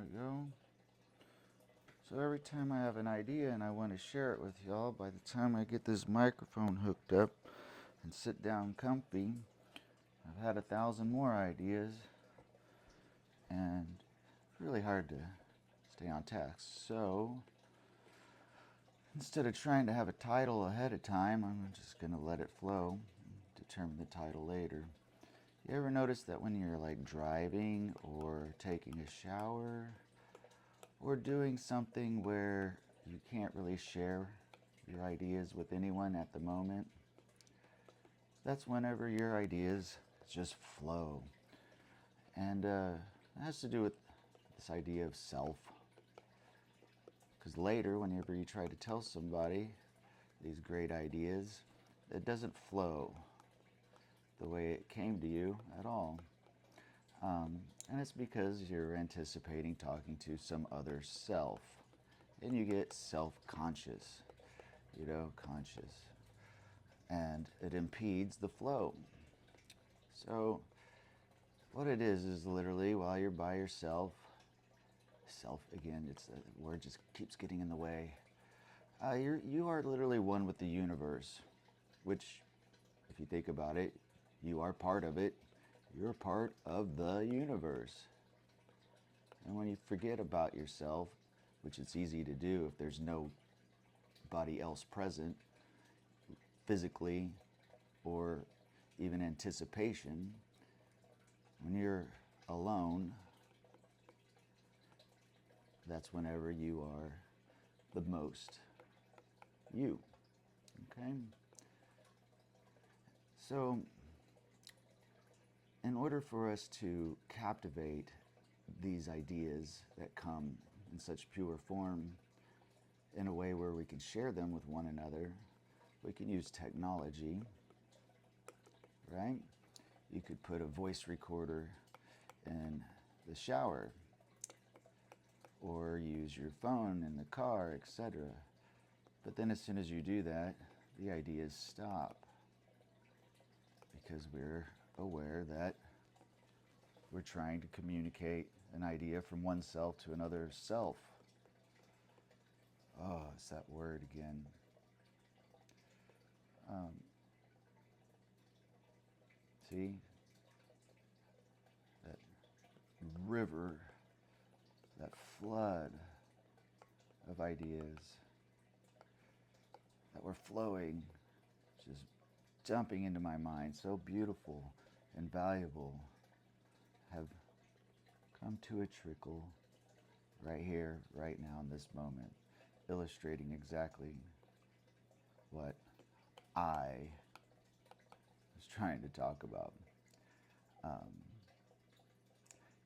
we go. So every time I have an idea and I want to share it with y'all, by the time I get this microphone hooked up and sit down comfy, I've had 1,000 more ideas, and it's really hard to stay on task. So instead of trying to have a title ahead of time, I'm just going to let it flow, determine the title later. You ever notice that when you're like driving or taking a shower or doing something where you can't really share your ideas with anyone at the moment, that's whenever your ideas just flow. And it has to do with this idea of self. Because later, whenever you try to tell somebody these great ideas, it doesn't flow the way it came to you at all. And it's because you're anticipating talking to some other self. And you get self-conscious, conscious. And it impedes the flow. So what it is literally while you're by yourself, self again, it's the word just keeps getting in the way. You are literally one with the universe, which, if you think about it, you are part of it. You're part of the universe. And when you forget about yourself, which it's easy to do if there's nobody else present, physically or even anticipation, when you're alone, that's whenever you are the most you. Okay? So, in order for us to captivate these ideas that come in such pure form in a way where we can share them with one another, we can use technology, right? You could put a voice recorder in the shower or use your phone in the car, etc. But then as soon as you do that, the ideas stop because we're aware that we're trying to communicate an idea from one self to another self. Oh, it's that word again. See? That river, that flood of ideas that were flowing, just dumping into my mind, so beautiful and valuable, have come to a trickle right here, right now, in this moment, illustrating exactly what I was trying to talk about.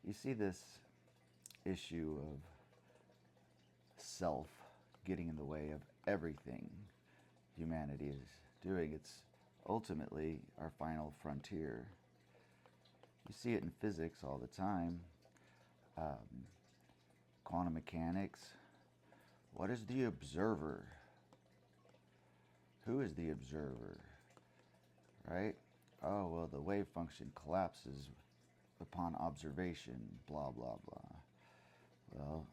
You see this issue of self getting in the way of everything humanity is doing. It's ultimately our final frontier. You see it in physics all the time. Quantum mechanics. What is the observer? Who is the observer? Right? Oh, well, the wave function collapses upon observation, blah, blah, blah. Well,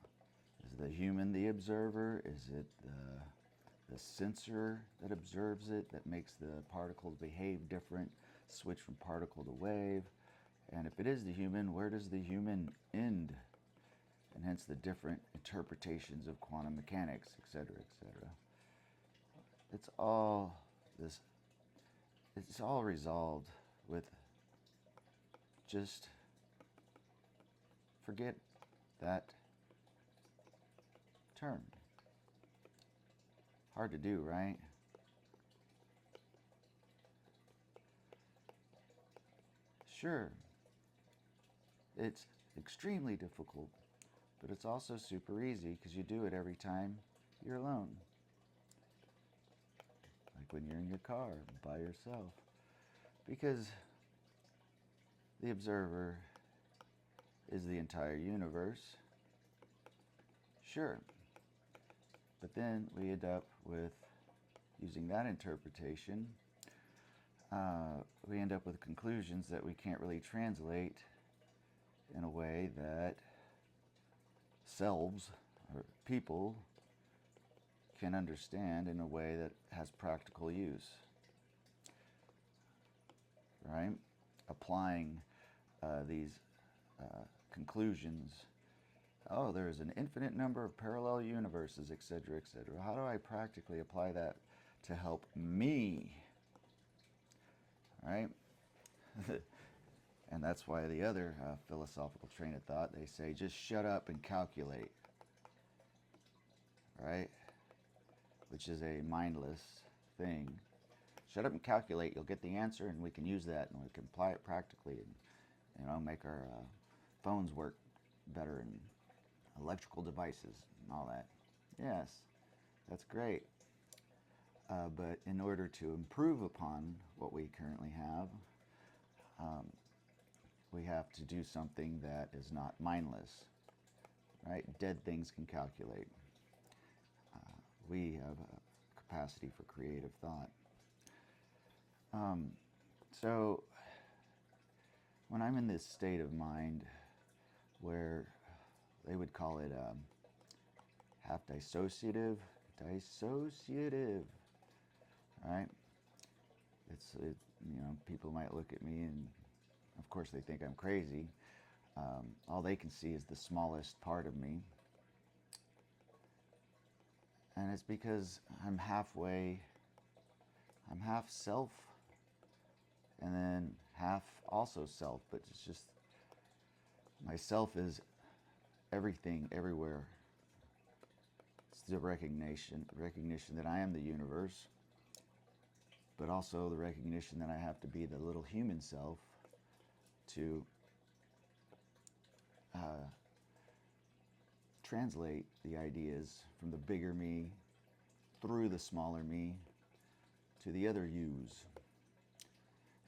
is the human the observer? Is it the sensor that observes it, that makes the particles behave different, switch from particle to wave? And if it is the human, where does the human end? And hence the different interpretations of quantum mechanics, etc., etc. It's all resolved with just forget that term. Hard to do, right? Sure, it's extremely difficult, but it's also super easy because you do it every time you're alone. Like when you're in your car by yourself. Because the observer is the entire universe. Sure. But then we end up with, using that interpretation, we end up with conclusions that we can't really translate in a way that selves or people can understand in a way that has practical use, right? Applying these conclusions. Oh, there's an infinite number of parallel universes, etc., etc. How do I practically apply that to help me, right? And that's why the other philosophical train of thought, they say, just shut up and calculate, right? Which is a mindless thing. Shut up and calculate, you'll get the answer, and we can use that, and we can apply it practically, and make our phones work better, and electrical devices, and all that. Yes, that's great. But in order to improve upon what we currently have, we have to do something that is not mindless, right? Dead things can calculate. We have a capacity for creative thought. So when I'm in this state of mind where they would call it half dissociative, right? People might look at me and of course they think I'm crazy. All they can see is the smallest part of me. And it's because I'm half self and then half also self, but it's just myself is everything, everywhere. It's the recognition that I am the universe, but also the recognition that I have to be the little human self to translate the ideas from the bigger me through the smaller me to the other yous.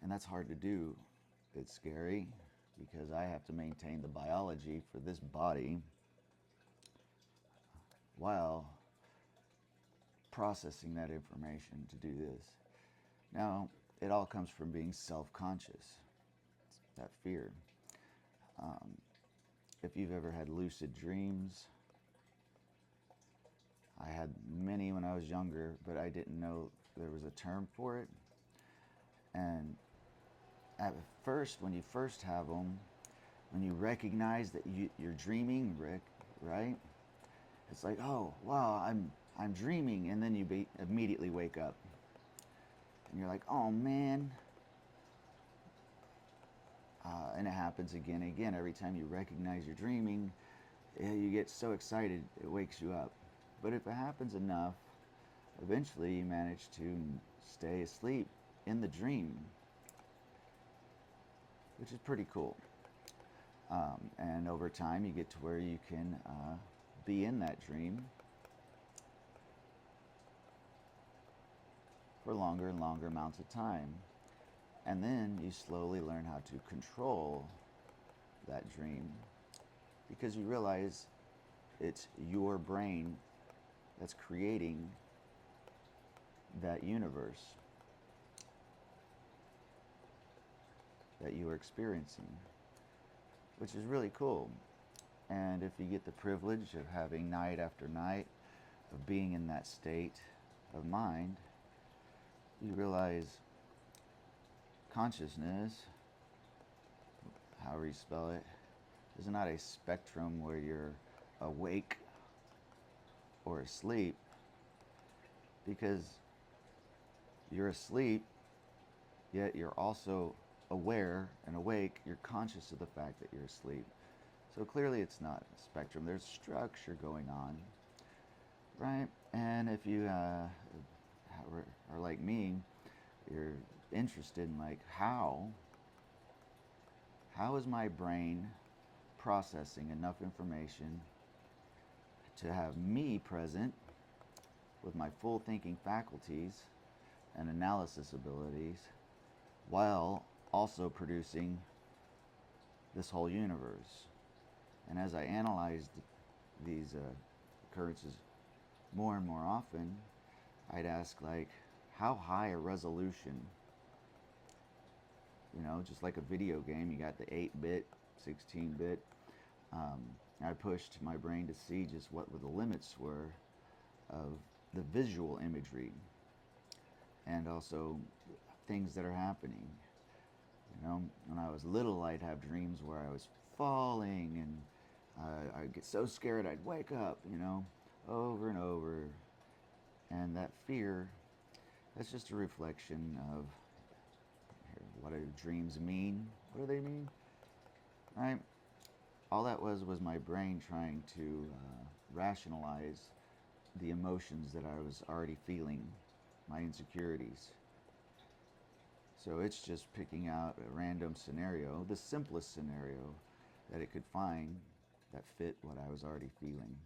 And that's hard to do. It's scary because I have to maintain the biology for this body while processing that information to do this. Now, it all comes from being self-conscious, that fear. If you've ever had lucid dreams, I had many when I was younger, but I didn't know there was a term for it. And at first, when you first have them, when you recognize that you're dreaming, Rick, right? It's like, oh, wow, I'm dreaming, and then you immediately wake up. And you're like, oh, man. And it happens again and again. Every time you recognize you're dreaming, you get so excited, it wakes you up. But if it happens enough, eventually you manage to stay asleep in the dream, which is pretty cool. And over time, you get to where you can be in that dream for longer and longer amounts of time. And then you slowly learn how to control that dream because you realize it's your brain that's creating that universe that you are experiencing, which is really cool. And if you get the privilege of having night after night of being in that state of mind, you realize consciousness, however you spell it, is not a spectrum where you're awake or asleep, because you're asleep, yet you're also aware and awake. You're conscious of the fact that you're asleep. So clearly it's not a spectrum. There's structure going on, right? And if you are like me, you're interested in like how is my brain processing enough information to have me present with my full thinking faculties and analysis abilities while also producing this whole universe. And as I analyzed these occurrences more and more often, I'd ask, like, how high a resolution? Just like a video game, you got the 8-bit, 16-bit. I pushed my brain to see just what the limits were of the visual imagery and also things that are happening. You know, when I was little, I'd have dreams where I was falling and I'd get so scared I'd wake up, you know, over and over. And that fear, that's just a reflection of what do dreams mean? What do they mean? Right? All that was my brain trying to rationalize the emotions that I was already feeling, my insecurities. So it's just picking out a random scenario, the simplest scenario that it could find that fit what I was already feeling.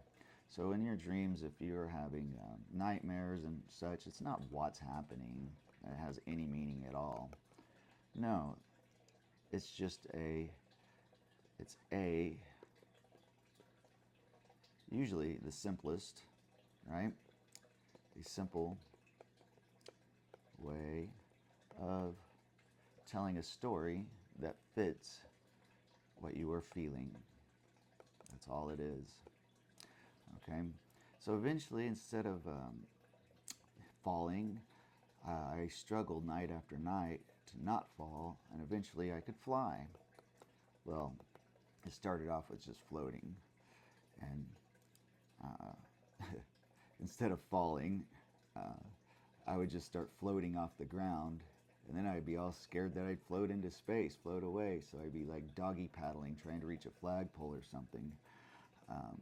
So in your dreams, if you're having nightmares and such, it's not what's happening that has any meaning at all. No, it's just it's usually the simplest, right? A simple way of telling a story that fits what you are feeling. That's all it is. Okay? So eventually, instead of falling, I struggled night after night to not fall, and eventually I could fly. Well, it started off with just floating, and instead of falling, I would just start floating off the ground, and then I'd be all scared that I'd float into space, float away. So I'd be like doggy paddling, trying to reach a flagpole or something. Um,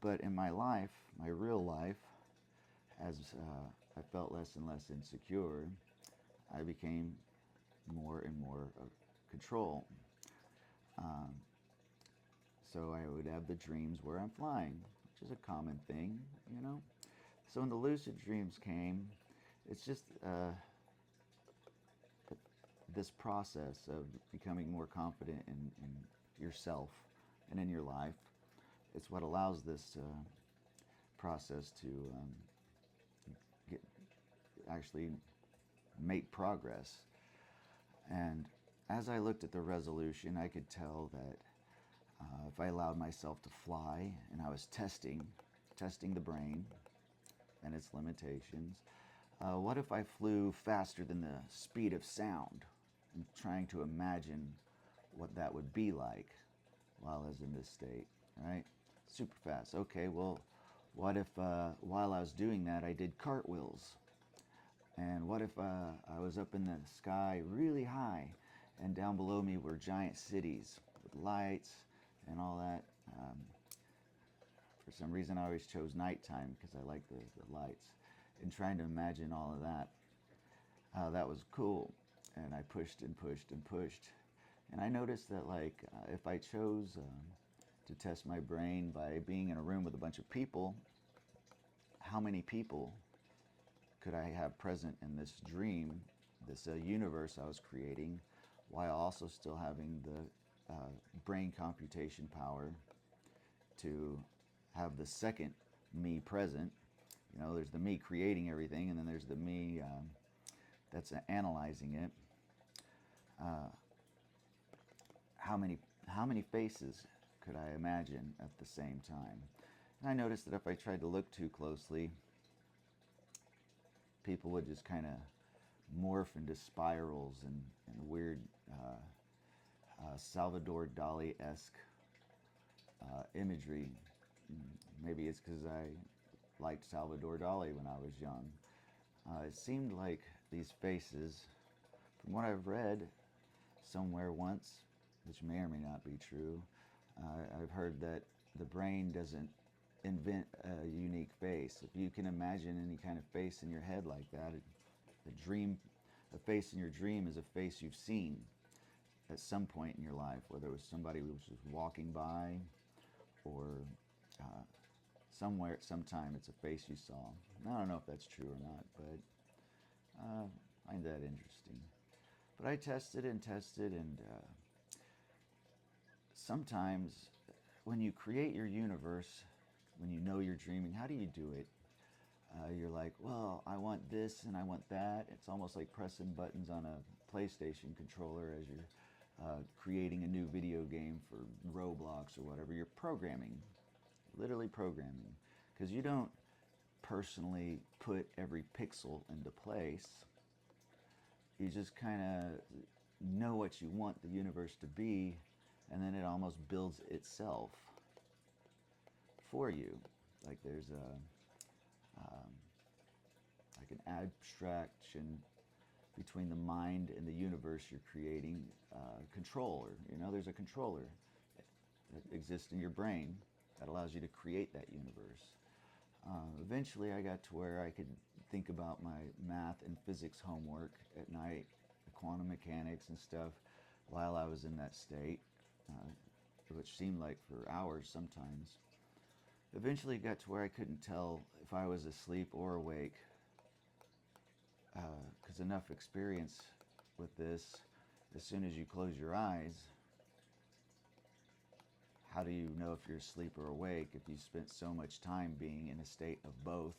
but in my life, my real life, as I felt less and less insecure, I became more and more of control. Um, so I would have the dreams where I'm flying, which is a common thing, you know. So when the lucid dreams came, it's just this process of becoming more confident in yourself and in your life. It's what allows this process to get, actually make progress. And as I looked at the resolution, I could tell that if I allowed myself to fly and I was testing the brain and its limitations, what if I flew faster than the speed of sound? I'm trying to imagine what that would be like while I was in this state, right? Super fast. Okay, well, what if while I was doing that, I did cartwheels? And what if I was up in the sky really high and down below me were giant cities with lights and all that? For some reason, I always chose nighttime because I like the lights. And trying to imagine all of that, that was cool. And I pushed and pushed and pushed. And I noticed that, like, if I chose to test my brain by being in a room with a bunch of people, how many people could I have present in this dream, this universe I was creating, while also still having the brain computation power to have the second me present. You know, there's the me creating everything, and then there's the me that's analyzing it. How many faces could I imagine at the same time? And I noticed that if I tried to look too closely, people would just kind of morph into spirals and weird Salvador Dali-esque imagery. Maybe it's because I liked Salvador Dali when I was young. It seemed like these faces, from what I've read somewhere once, which may or may not be true, I've heard that the brain doesn't invent a unique face. If you can imagine any kind of face in your head like that, a face in your dream is a face you've seen at some point in your life, whether it was somebody who was just walking by or somewhere at some time it's a face you saw. I don't know if that's true or not, but I find that interesting. But I tested and tested, and sometimes when you create your universe, when you know you're dreaming, how do you do it? You're like, well, I want this and I want that. It's almost like pressing buttons on a PlayStation controller as you're creating a new video game for Roblox or whatever. You're programming, literally programming, because you don't personally put every pixel into place. You just kind of know what you want the universe to be, and then it almost builds itself for you. Like there's like an abstraction between the mind and the universe you're creating. Controller, there's a controller that exists in your brain that allows you to create that universe. Eventually I got to where I could think about my math and physics homework at night, the quantum mechanics and stuff, while I was in that state, which seemed like for hours sometimes. Eventually it got to where I couldn't tell if I was asleep or awake, because enough experience with this, as soon as you close your eyes, how do you know if you're asleep or awake if you spent so much time being in a state of both?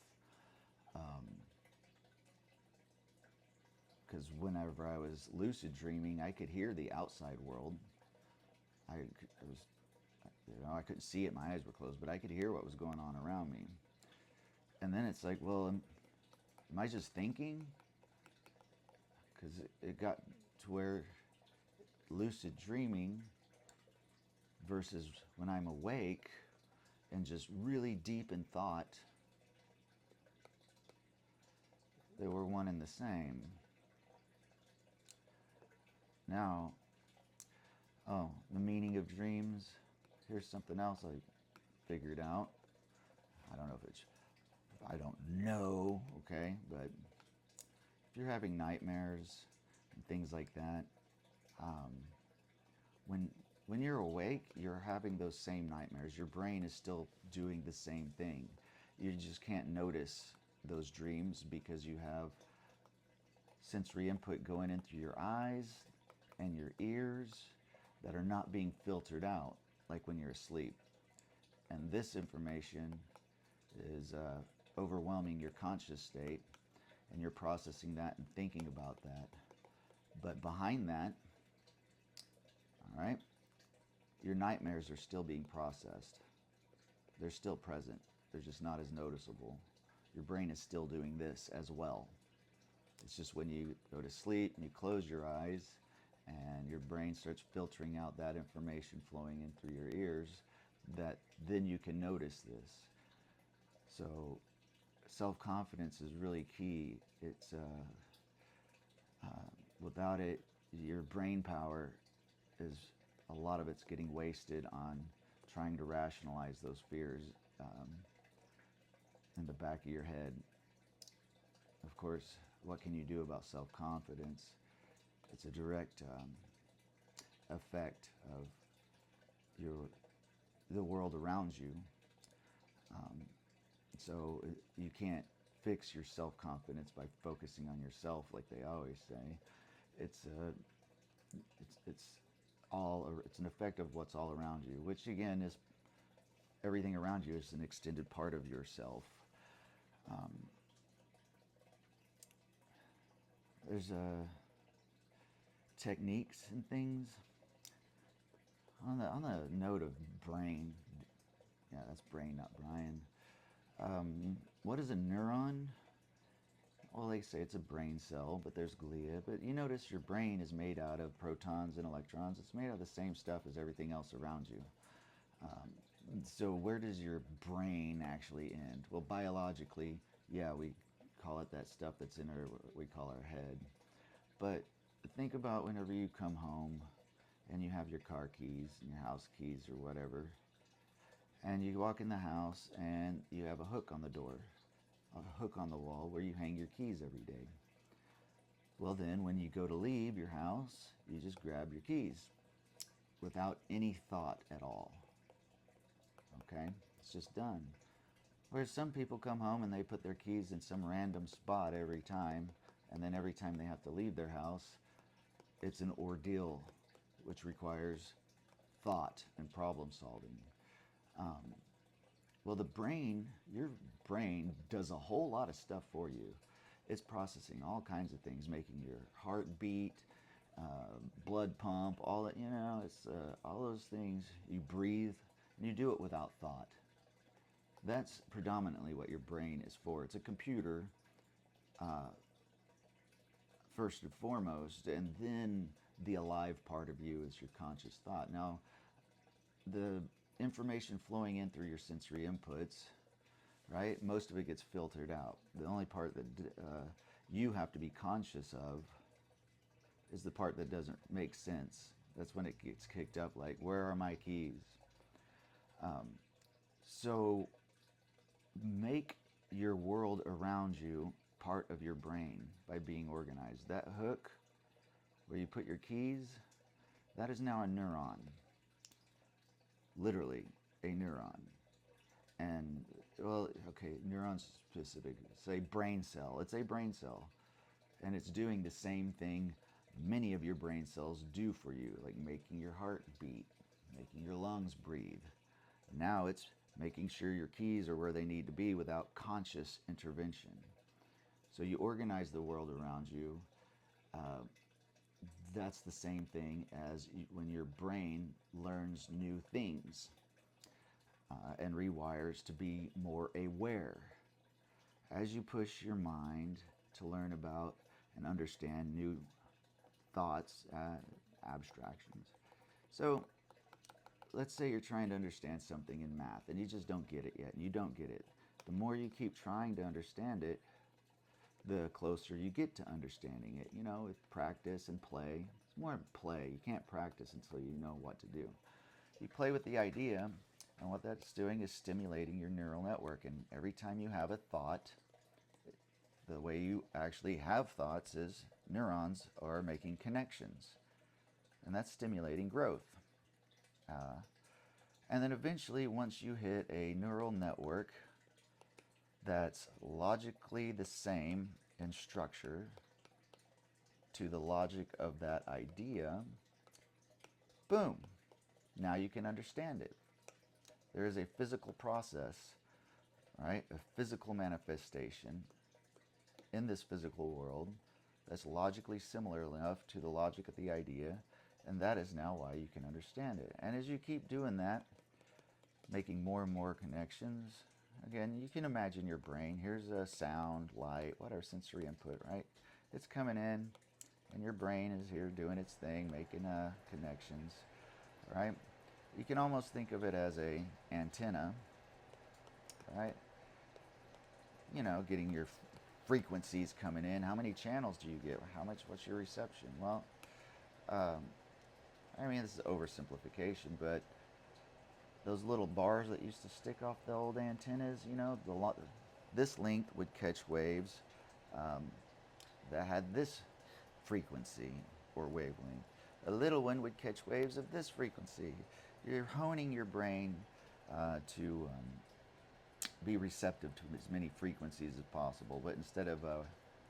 Because whenever I was lucid dreaming, I could hear the outside world. I couldn't see it, my eyes were closed, but I could hear what was going on around me. And then it's like, well, am I just thinking? Because it got to where lucid dreaming versus when I'm awake and just really deep in thought, they were one and the same. Now, the meaning of dreams. Here's something else I figured out. I don't know, okay? But if you're having nightmares and things like that, when you're awake, you're having those same nightmares. Your brain is still doing the same thing. You just can't notice those dreams because you have sensory input going in through your eyes and your ears that are not being filtered out like when you're asleep. And this information is overwhelming your conscious state, and you're processing that and thinking about that. But behind that, all right, your nightmares are still being processed. They're still present. They're just not as noticeable. Your brain is still doing this as well. It's just when you go to sleep and you close your eyes and your brain starts filtering out that information flowing in through your ears, that then you can notice this. So self-confidence is really key. It's without it, your brain power is, a lot of it's getting wasted on trying to rationalize those fears in the back of your head. Of course, what can you do about self-confidence? It's a direct effect of the world around you. So you can't fix your self-confidence by focusing on yourself, like they always say. It's an effect of what's all around you, which again is everything around you is an extended part of yourself. There's techniques and things on the note of brain. Yeah, that's brain, not Brian. What is a neuron? Well, they say it's a brain cell, but there's glia. But you notice your brain is made out of protons and electrons. It's made out of the same stuff as everything else around you. So where does your brain actually end? Well, biologically, yeah, we call it that stuff that's in what we call our head. But think about whenever you come home and you have your car keys and your house keys or whatever, and you walk in the house and you have a hook on the door, a hook on the wall where you hang your keys every day. Well then, when you go to leave your house, you just grab your keys without any thought at all. Okay? It's just done. Whereas some people come home and they put their keys in some random spot every time, and then every time they have to leave their house, it's an ordeal which requires thought and problem solving. Well, your brain does a whole lot of stuff for you. It's processing all kinds of things, making your heart beat, blood pump, all that, it's all those things. You breathe, and you do it without thought. That's predominantly what your brain is for. It's a computer, first and foremost, and then the alive part of you is your conscious thought. Now, the information flowing in through your sensory inputs, right, most of it gets filtered out. The only part that you have to be conscious of is the part that doesn't make sense. That's when it gets kicked up, like, where are my keys? So make your world around you part of your brain by being organized. That hook where you put your keys, that is now a neuron. Literally a neuron. And, well, okay, neurons specific. Say brain cell. It's a brain cell. And it's doing the same thing many of your brain cells do for you, like making your heart beat, making your lungs breathe. Now it's making sure your keys are where they need to be without conscious intervention. So you organize the world around you. That's the same thing as when your brain learns new things and rewires to be more aware. As you push your mind to learn about and understand new thoughts, abstractions. So let's say you're trying to understand something in math and you just don't get it yet, and you don't get it. The more you keep trying to understand it, the closer you get to understanding it, with practice and play. It's more play. You can't practice until you know what to do. You play with the idea, and what that's doing is stimulating your neural network. And every time you have a thought, the way you actually have thoughts is neurons are making connections. And that's stimulating growth. And then eventually, once you hit a neural network that's logically the same in structure to the logic of that idea, boom, now you can understand it. There is a physical process, right? A physical manifestation in this physical world that's logically similar enough to the logic of the idea, and that is now why you can understand it. And as you keep doing that, making more and more connections, again, you can imagine your brain. Here's a sound, light, whatever sensory input, right? It's coming in, and your brain is here doing its thing, making connections, right? You can almost think of it as a antenna, right? Getting your frequencies coming in. How many channels do you get? What's your reception? Well, this is oversimplification, but those little bars that used to stick off the old antennas, this length would catch waves that had this frequency or wavelength. A little one would catch waves of this frequency. You're honing your brain to be receptive to as many frequencies as possible, but instead of a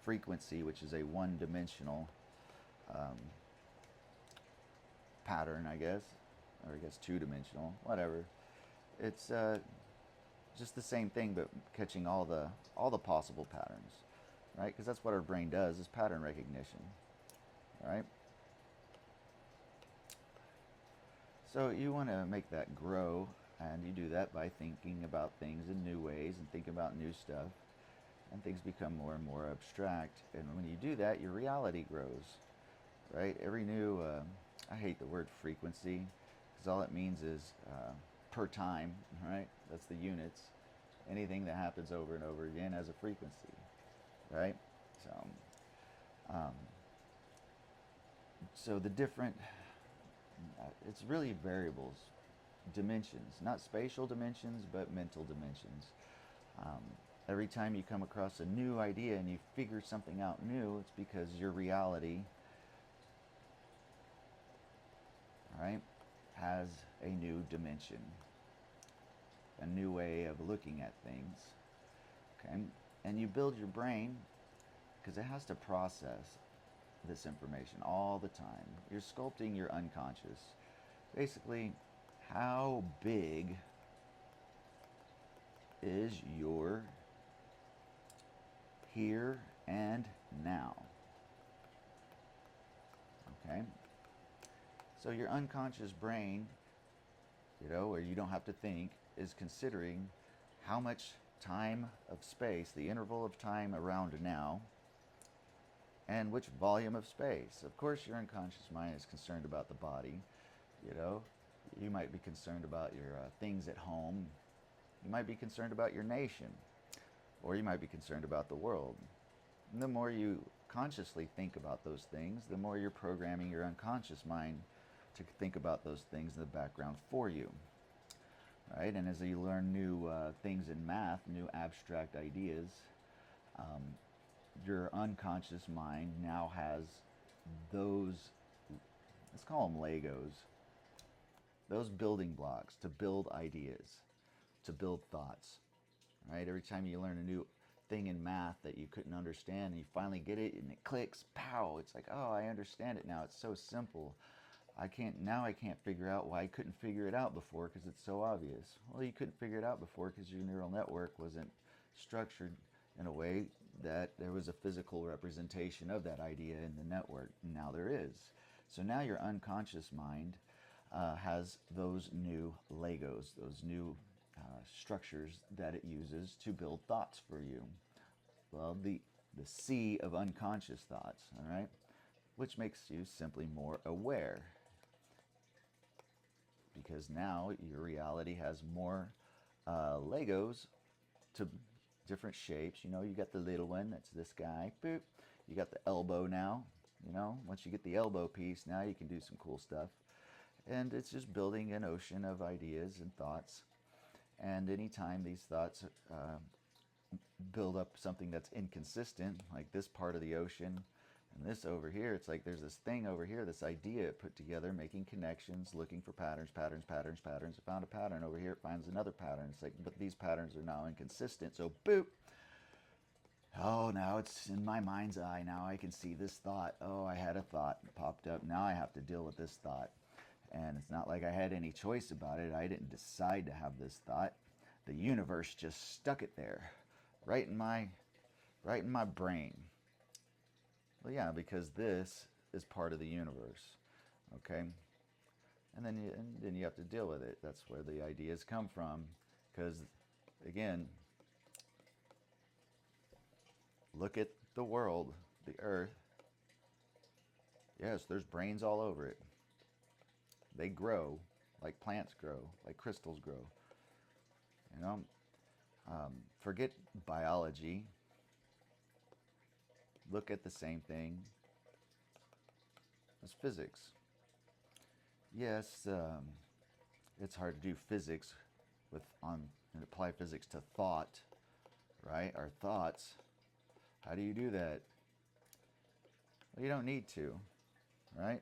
frequency, which is a one-dimensional pattern, I guess, or I guess two-dimensional, whatever. It's just the same thing, but catching all the possible patterns, right? Because that's what our brain does, is pattern recognition, right? So you want to make that grow, and you do that by thinking about things in new ways and thinking about new stuff, and things become more and more abstract. And when you do that, your reality grows, right? Every new, I hate the word frequency, because all it means is per time, right? That's the units. Anything that happens over and over again has a frequency, right? So the different, it's really variables, dimensions, not spatial dimensions, but mental dimensions. Every time you come across a new idea and you figure something out new, it's because your reality, right, has a new dimension, a new way of looking at things. Okay, and you build your brain because it has to process this information all the time. You're sculpting your unconscious. Basically, how big is your here and now? Okay? So your unconscious brain, where you don't have to think, is considering how much time of space, the interval of time around now, and which volume of space. Of course, your unconscious mind is concerned about the body. You know, you might be concerned about your things at home. You might be concerned about your nation, or you might be concerned about the world. And the more you consciously think about those things, the more you're programming your unconscious mind to think about those things in the background for you. Right? And as you learn new things in math, new abstract ideas, your unconscious mind now has those, let's call them Legos, those building blocks to build ideas, to build thoughts. Right? Every time you learn a new thing in math that you couldn't understand and you finally get it and it clicks, pow, it's like, oh, I understand it now. It's so simple. I can't figure out why I couldn't figure it out before because it's so obvious. Well, you couldn't figure it out before because your neural network wasn't structured in a way that there was a physical representation of that idea in the network. Now there is. So now your unconscious mind has those new Legos, those new structures that it uses to build thoughts for you. Well, the sea of unconscious thoughts, all right, which makes you simply more aware. Because now your reality has more Legos to different shapes. You got the little one, that's this guy, boop. You got the elbow now, once you get the elbow piece, now you can do some cool stuff. And it's just building an ocean of ideas and thoughts. And anytime these thoughts build up something that's inconsistent, like this part of the ocean and this over here, it's like there's this thing over here, this idea it put together, making connections, looking for patterns. It found a pattern over here, it finds another pattern. It's like, but these patterns are now inconsistent. So boop. Oh, now it's in my mind's eye. Now I can see this thought. Oh, I had a thought popped up. Now I have to deal with this thought. And it's not like I had any choice about it. I didn't decide to have this thought. The universe just stuck it there, right in my brain. Well, yeah, because this is part of the universe, okay? And then you have to deal with it. That's where the ideas come from. Because, again, look at the world, the earth. Yes, there's brains all over it. They grow like plants grow, like crystals grow. Forget biology. Look at the same thing as physics. Yes, it's hard to do physics and apply physics to thought, right? Our thoughts. How do you do that? Well, you don't need to, right?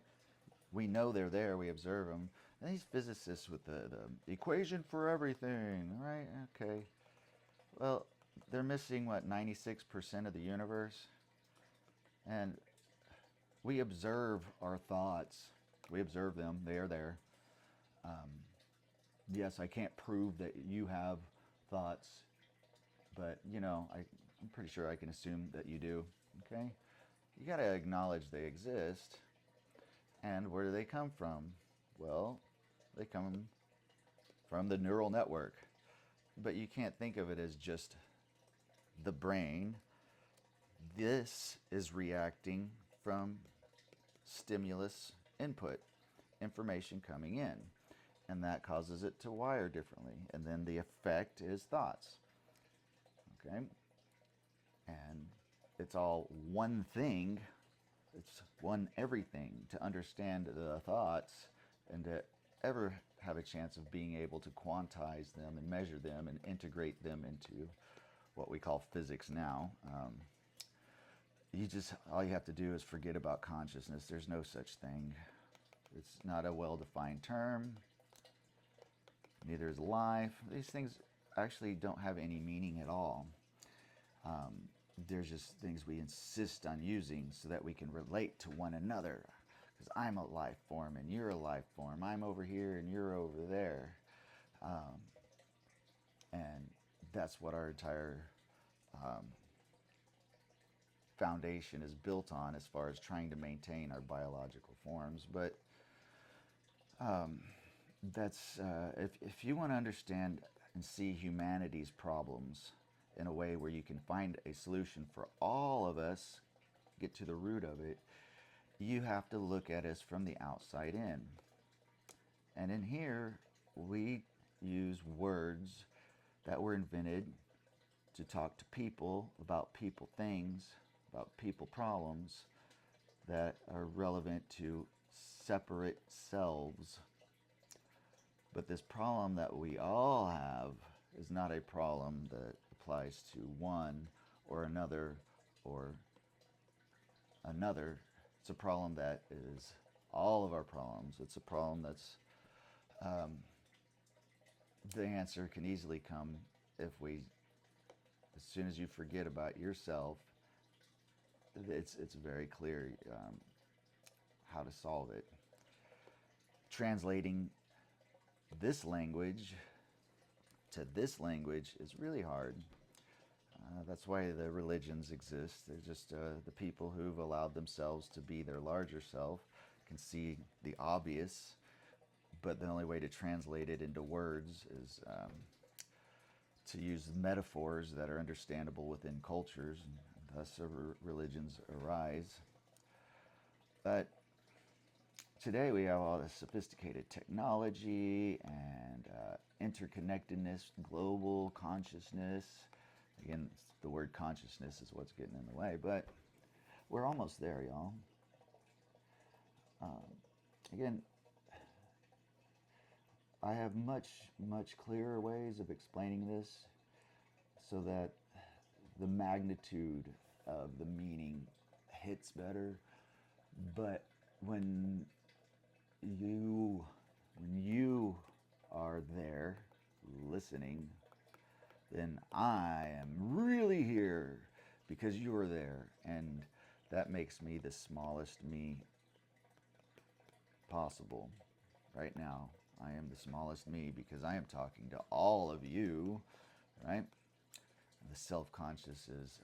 We know they're there. We observe them. And these physicists with the equation for everything, right? Okay. Well, they're missing, 96% of the universe? And we observe our thoughts. We observe them. They are there. Yes, I can't prove that you have thoughts, but, I'm pretty sure I can assume that you do, okay? You got to acknowledge they exist. And where do they come from? Well, they come from the neural network. But you can't think of it as just the brain. This is reacting from stimulus input, information coming in. And that causes it to wire differently. And then the effect is thoughts. Okay? And it's all one thing. It's one everything to understand the thoughts and to ever have a chance of being able to quantize them and measure them and integrate them into what we call physics now. All you have to do is forget about consciousness. There's no such thing. It's not a well-defined term. Neither is life. These things actually don't have any meaning at all. There's just things we insist on using so that we can relate to one another. Because I'm a life form and you're a life form. I'm over here and you're over there. And that's what our entire foundation is built on as far as trying to maintain our biological forms. But that's if you want to understand and see humanity's problems in a way where you can find a solution for all of us, get to the root of it, you have to look at us from the outside in. And in here, we use words that were invented to talk to people about people things, about people problems that are relevant to separate selves. But this problem that we all have is not a problem that applies to one or another or another. It's a problem that is all of our problems. It's a problem that's the answer can easily come if we, as soon as you forget about yourself, it's very clear how to solve it. Translating this language to this language is really hard. That's why the religions exist. They're just the people who've allowed themselves to be their larger self can see the obvious, but the only way to translate it into words is to use metaphors that are understandable within cultures, and thus religions arise. But today we have all this sophisticated technology and interconnectedness, global consciousness. Again, the word consciousness is what's getting in the way, but we're almost there, y'all. Again, I have much clearer ways of explaining this so that the magnitude of the meaning hits better. But when you are there listening, then I am really here because you are there, and that makes me the smallest me possible. Right now, I am the smallest me because I am talking to all of you, right? The self-conscious is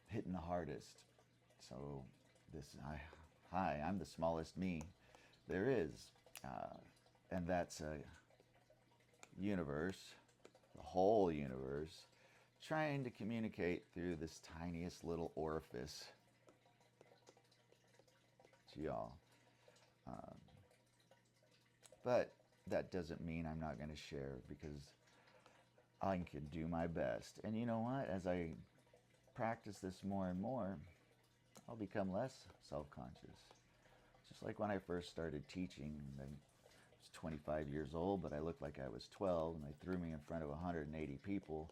hitting the hardest. So hi, I'm the smallest me there is, and that's a universe, the whole universe, trying to communicate through this tiniest little orifice to y'all. But that doesn't mean I'm not going to share, because I can do my best. And you know what? As I practice this more and more, I'll become less self-conscious. Just like when I first started teaching, I was 25 years old, but I looked like I was 12, and they threw me in front of 180 people.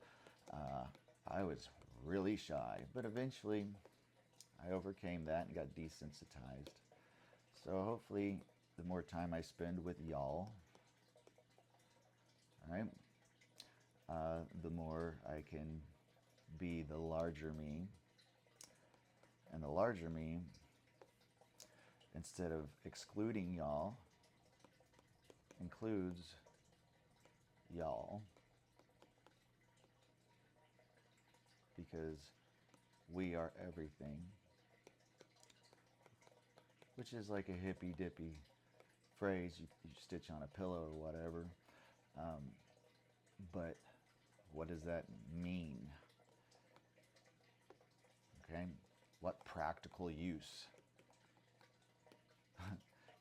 I was really shy, but eventually I overcame that and got desensitized. So hopefully the more time I spend with y'all, right, the more I can be the larger me. And the larger me, instead of excluding y'all, includes y'all, because we are everything, which is like a hippy-dippy phrase you stitch on a pillow or whatever. But what does that mean? Okay, what practical use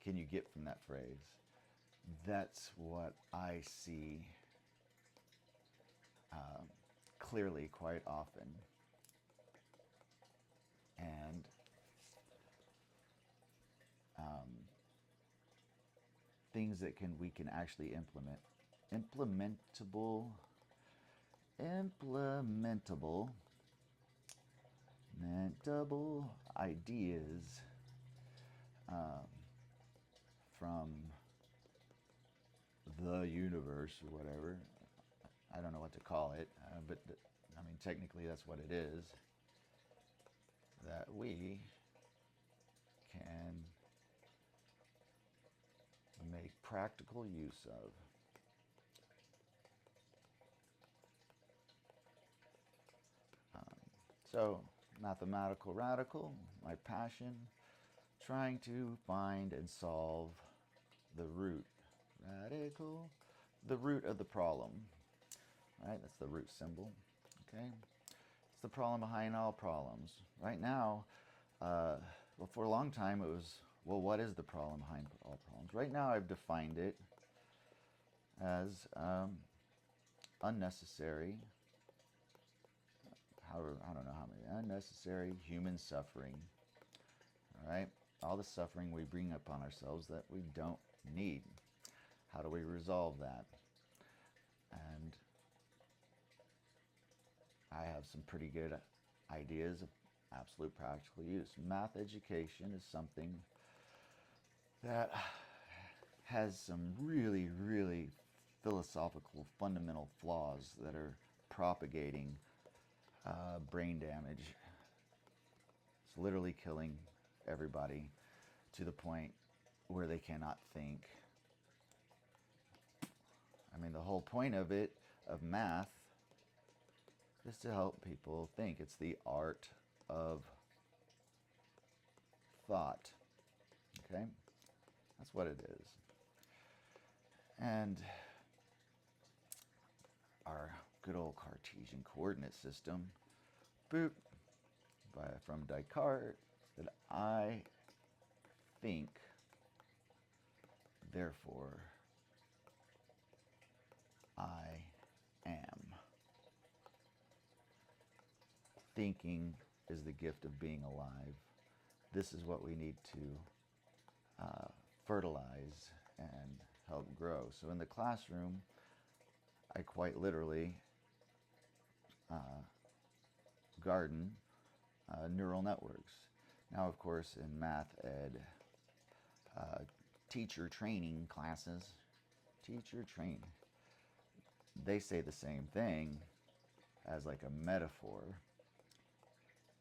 can you get from that phrase? That's what I see clearly quite often. And things that we can actually implement. Implementable ideas from the universe or whatever. I don't know what to call it, but I mean, technically that's what it is, that we can make practical use of. So, mathematical radical, my passion, trying to find and solve the root. Radical, the root of the problem. Right? That's the root symbol. Okay? It's the problem behind all problems. Right now, well, for a long time it was, well, what is the problem behind all problems? Right now I've defined it as unnecessary, however, I don't know how many, unnecessary human suffering. All right? All the suffering we bring upon ourselves that we don't need. How do we resolve that? And I have some pretty good ideas of absolute practical use. Math education is something that has some really, really philosophical, fundamental flaws that are propagating brain damage. It's literally killing everybody to the point where they cannot think. I mean, the whole point of it, of math, is to help people think. It's the art of thought. Okay? That's what it is. And our good old Cartesian coordinate system, boop, from Descartes, that I think, therefore I am. Thinking is the gift of being alive. This is what we need to fertilize and help grow. So in the classroom, I quite literally garden neural networks. Now, of course, in math ed, teacher training classes, they say the same thing as like a metaphor,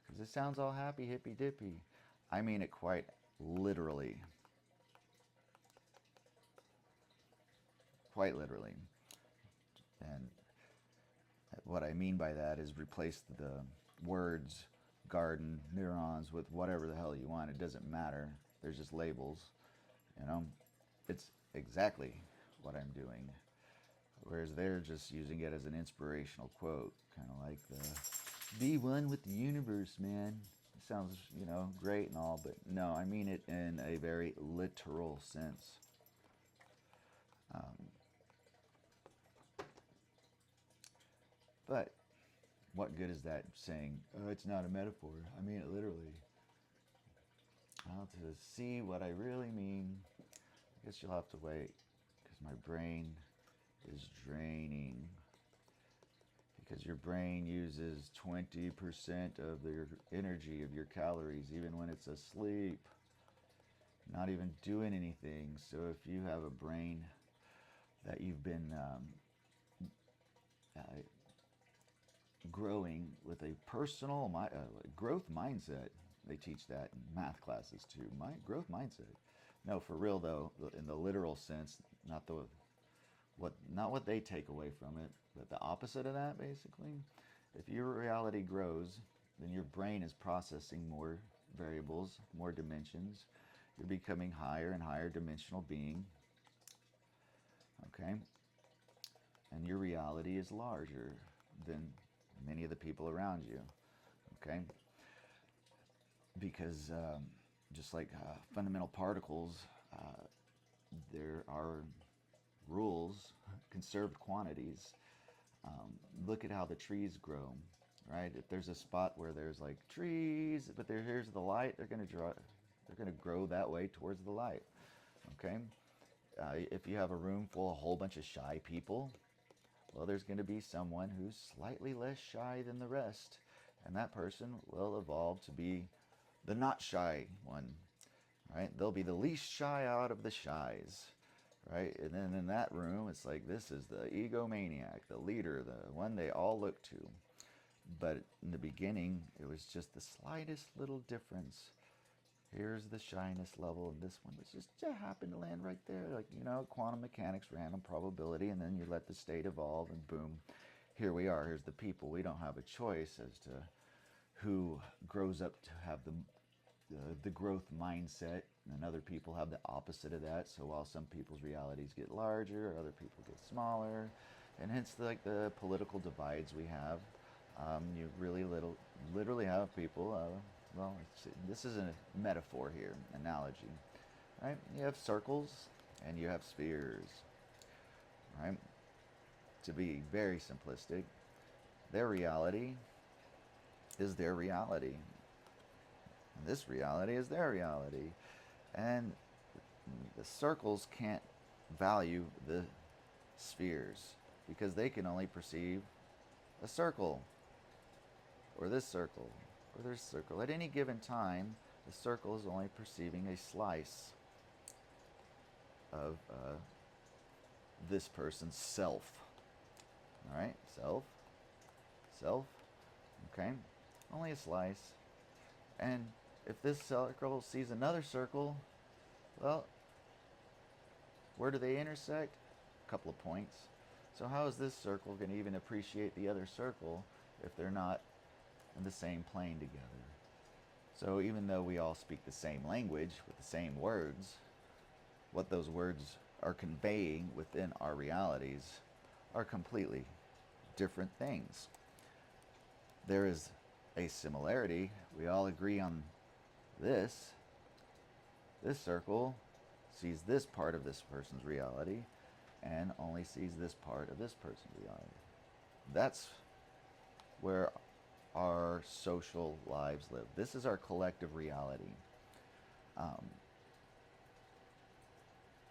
because it sounds all happy, hippy dippy. I mean it quite literally. Quite literally. And what I mean by that is replace the words garden, neurons with whatever the hell you want. It doesn't matter. There's just labels. You know, it's exactly what I'm doing. Whereas they're just using it as an inspirational quote, kind of like be one with the universe, man. It sounds, great and all, but no, I mean it in a very literal sense. But what good is that saying, oh, it's not a metaphor? I mean it literally. Well, to see what I really mean, I guess you'll have to wait, because my brain is draining. Because your brain uses 20% of your energy, of your calories, even when it's asleep, not even doing anything. So if you have a brain that you've been growing with a personal growth mindset, they teach that in math classes too. Growth mindset. No, for real though, in the literal sense, not what they take away from it, but the opposite of that, basically. If your reality grows, then your brain is processing more variables, more dimensions. You're becoming higher and higher dimensional being. Okay? And your reality is larger than many of the people around you. Okay? Because just like fundamental particles, there are rules, conserved quantities. Look at how the trees grow, right? If there's a spot where there's like trees, but here's the light, they're going to grow that way towards the light. Okay. If you have a room full of a whole bunch of shy people, well, there's going to be someone who's slightly less shy than the rest, and that person will evolve to be the not shy one, right? They'll be the least shy out of the shies. Right? And then in that room, it's like, this is the egomaniac, the leader, the one they all look to. But in the beginning, it was just the slightest little difference. Here's the shyness level, and this one was just happened to land right there. Like, quantum mechanics, random probability, and then you let the state evolve, and boom, here we are. Here's the people. We don't have a choice as to, who grows up to have the growth mindset, and other people have the opposite of that. So while some people's realities get larger, other people get smaller, and hence like the political divides we have. You really literally have people. Well, this is a metaphor here, analogy, right? You have circles and you have spheres, right? To be very simplistic, their reality is their reality. And this reality is their reality. And the circles can't value the spheres because they can only perceive a circle, or this circle, or this circle. At any given time, the circle is only perceiving a slice of this person's self. All right, self, okay, only a slice. And if this circle sees another circle, well, where do they intersect? A couple of points. So how is this circle going to even appreciate the other circle if they're not in the same plane together? So even though we all speak the same language with the same words, what those words are conveying within our realities are completely different things. There is a similarity. We all agree on this. This circle sees this part of this person's reality and only sees this part of this person's reality. That's where our social lives live. This is our collective reality.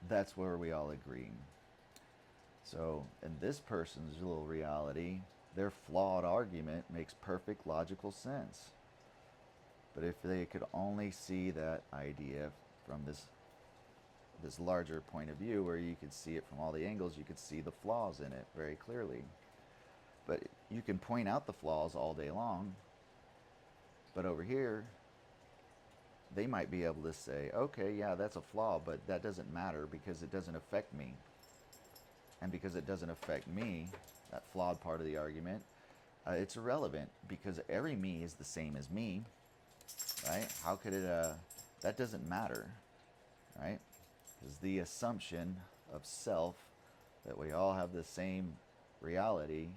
That's where we all agree. So, in this person's little reality, their flawed argument makes perfect logical sense. But if they could only see that idea from this larger point of view, where you could see it from all the angles, you could see the flaws in it very clearly. But you can point out the flaws all day long. But over here, they might be able to say, okay, yeah, that's a flaw, but that doesn't matter because it doesn't affect me. And because it doesn't affect me, that flawed part of the argument, it's irrelevant because every me is the same as me, right? How could it, that doesn't matter, right? Because the assumption of self, that we all have the same reality,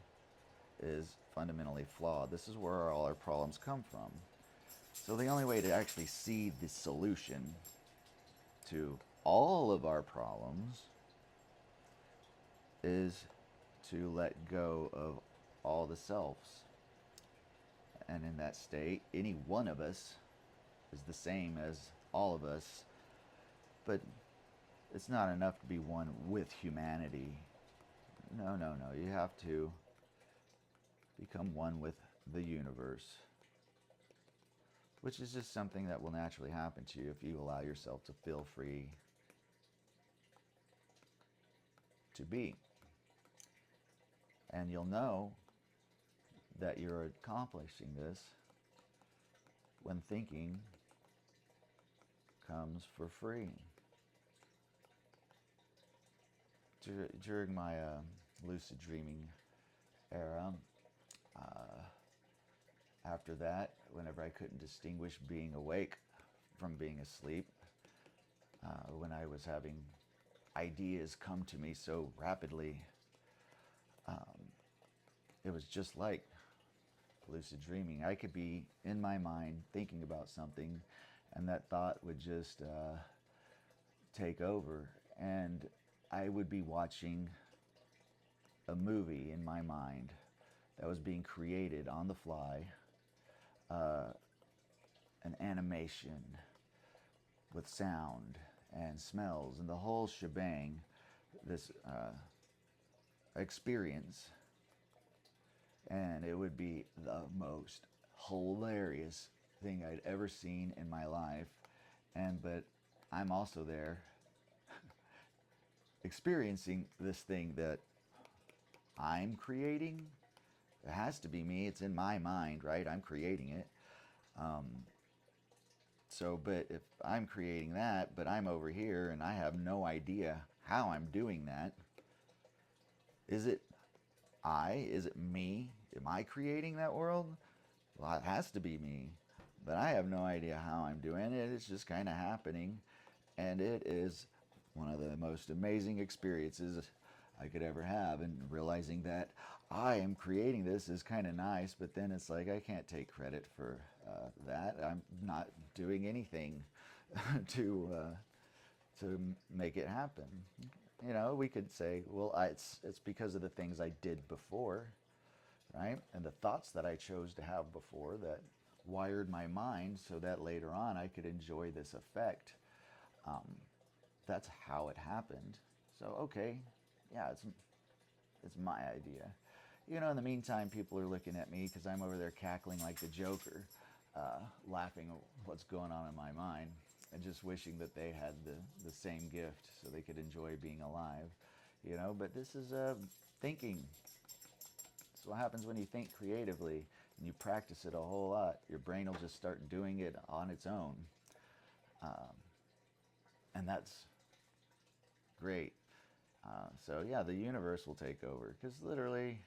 is fundamentally flawed. This is where all our problems come from. So the only way to actually see the solution to all of our problems is to let go of all the selves. And in that state, any one of us is the same as all of us, but it's not enough to be one with humanity. No. You have to become one with the universe, which is just something that will naturally happen to you if you allow yourself to feel free to be. And you'll know that you're accomplishing this when thinking comes for free. During my lucid dreaming era, after that, whenever I couldn't distinguish being awake from being asleep, when I was having ideas come to me so rapidly, it was just like lucid dreaming. I could be in my mind thinking about something, and that thought would just take over, and I would be watching a movie in my mind that was being created on the fly, an animation with sound and smells and the whole shebang, this experience. And it would be the most hilarious thing I'd ever seen in my life. But I'm also there experiencing this thing that I'm creating. It has to be me. It's in my mind, right? I'm creating it. But if I'm creating that, but I'm over here and I have no idea how I'm doing that, is it I? Is it me? Am I creating that world? Well, it has to be me, but I have no idea how I'm doing it. It's just kind of happening, and it is one of the most amazing experiences I could ever have. And realizing that I am creating this is kind of nice, but then it's like I can't take credit for that. I'm not doing anything to make it happen. You know, we could say, well, it's because of the things I did before, right? And the thoughts that I chose to have before that wired my mind so that later on I could enjoy this effect. That's how it happened. So, okay, yeah, it's my idea. You know, in the meantime, people are looking at me because I'm over there cackling like the Joker, laughing at what's going on in my mind, and just wishing that they had the same gift so they could enjoy being alive. You know, but this is thinking. So what happens when you think creatively and you practice it a whole lot? Your brain will just start doing it on its own. And that's great. So yeah, the universe will take over because literally,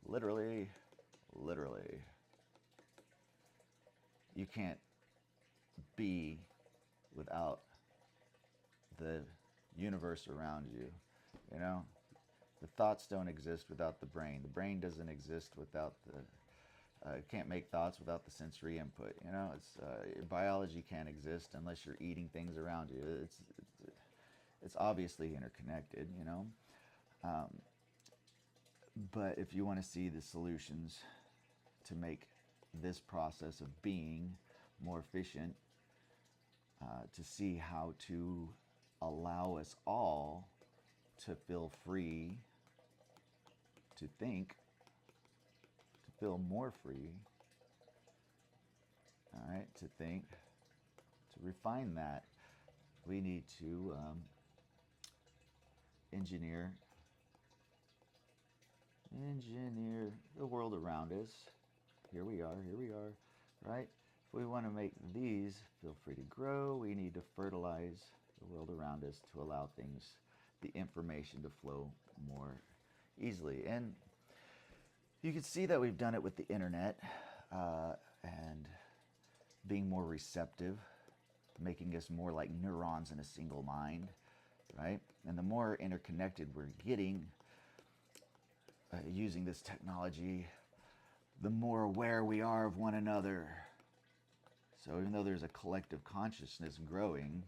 literally, literally, you can't be without the universe around you. You know, the thoughts don't exist without the brain. The brain doesn't exist without the it can't make thoughts without the sensory input. You know, it's biology can't exist unless you're eating things around you. It's obviously interconnected. You know, but if you want to see the solutions to make this process of being more efficient, to see how to allow us all to feel free to think, to feel more free, all right, to think, to refine that, we need to engineer the world around us. Here we are, right? If we want to make these feel free to grow, we need to fertilize the world around us to allow things, the information to flow more easily. And you can see that we've done it with the internet and being more receptive, making us more like neurons in a single mind, right? And the more interconnected we're getting using this technology, the more aware we are of one another. So even though there's a collective consciousness growing,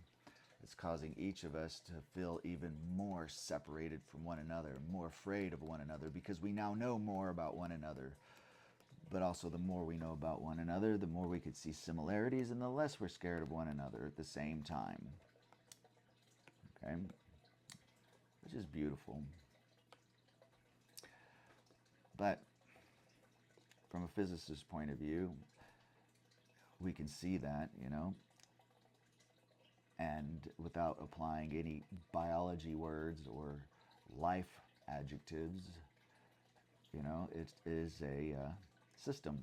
it's causing each of us to feel even more separated from one another, more afraid of one another, because we now know more about one another. But also the more we know about one another, the more we could see similarities and the less we're scared of one another at the same time. Okay? Which is beautiful. But from a physicist's point of view, we can see that, you know, and without applying any biology words or life adjectives, you know, it is a system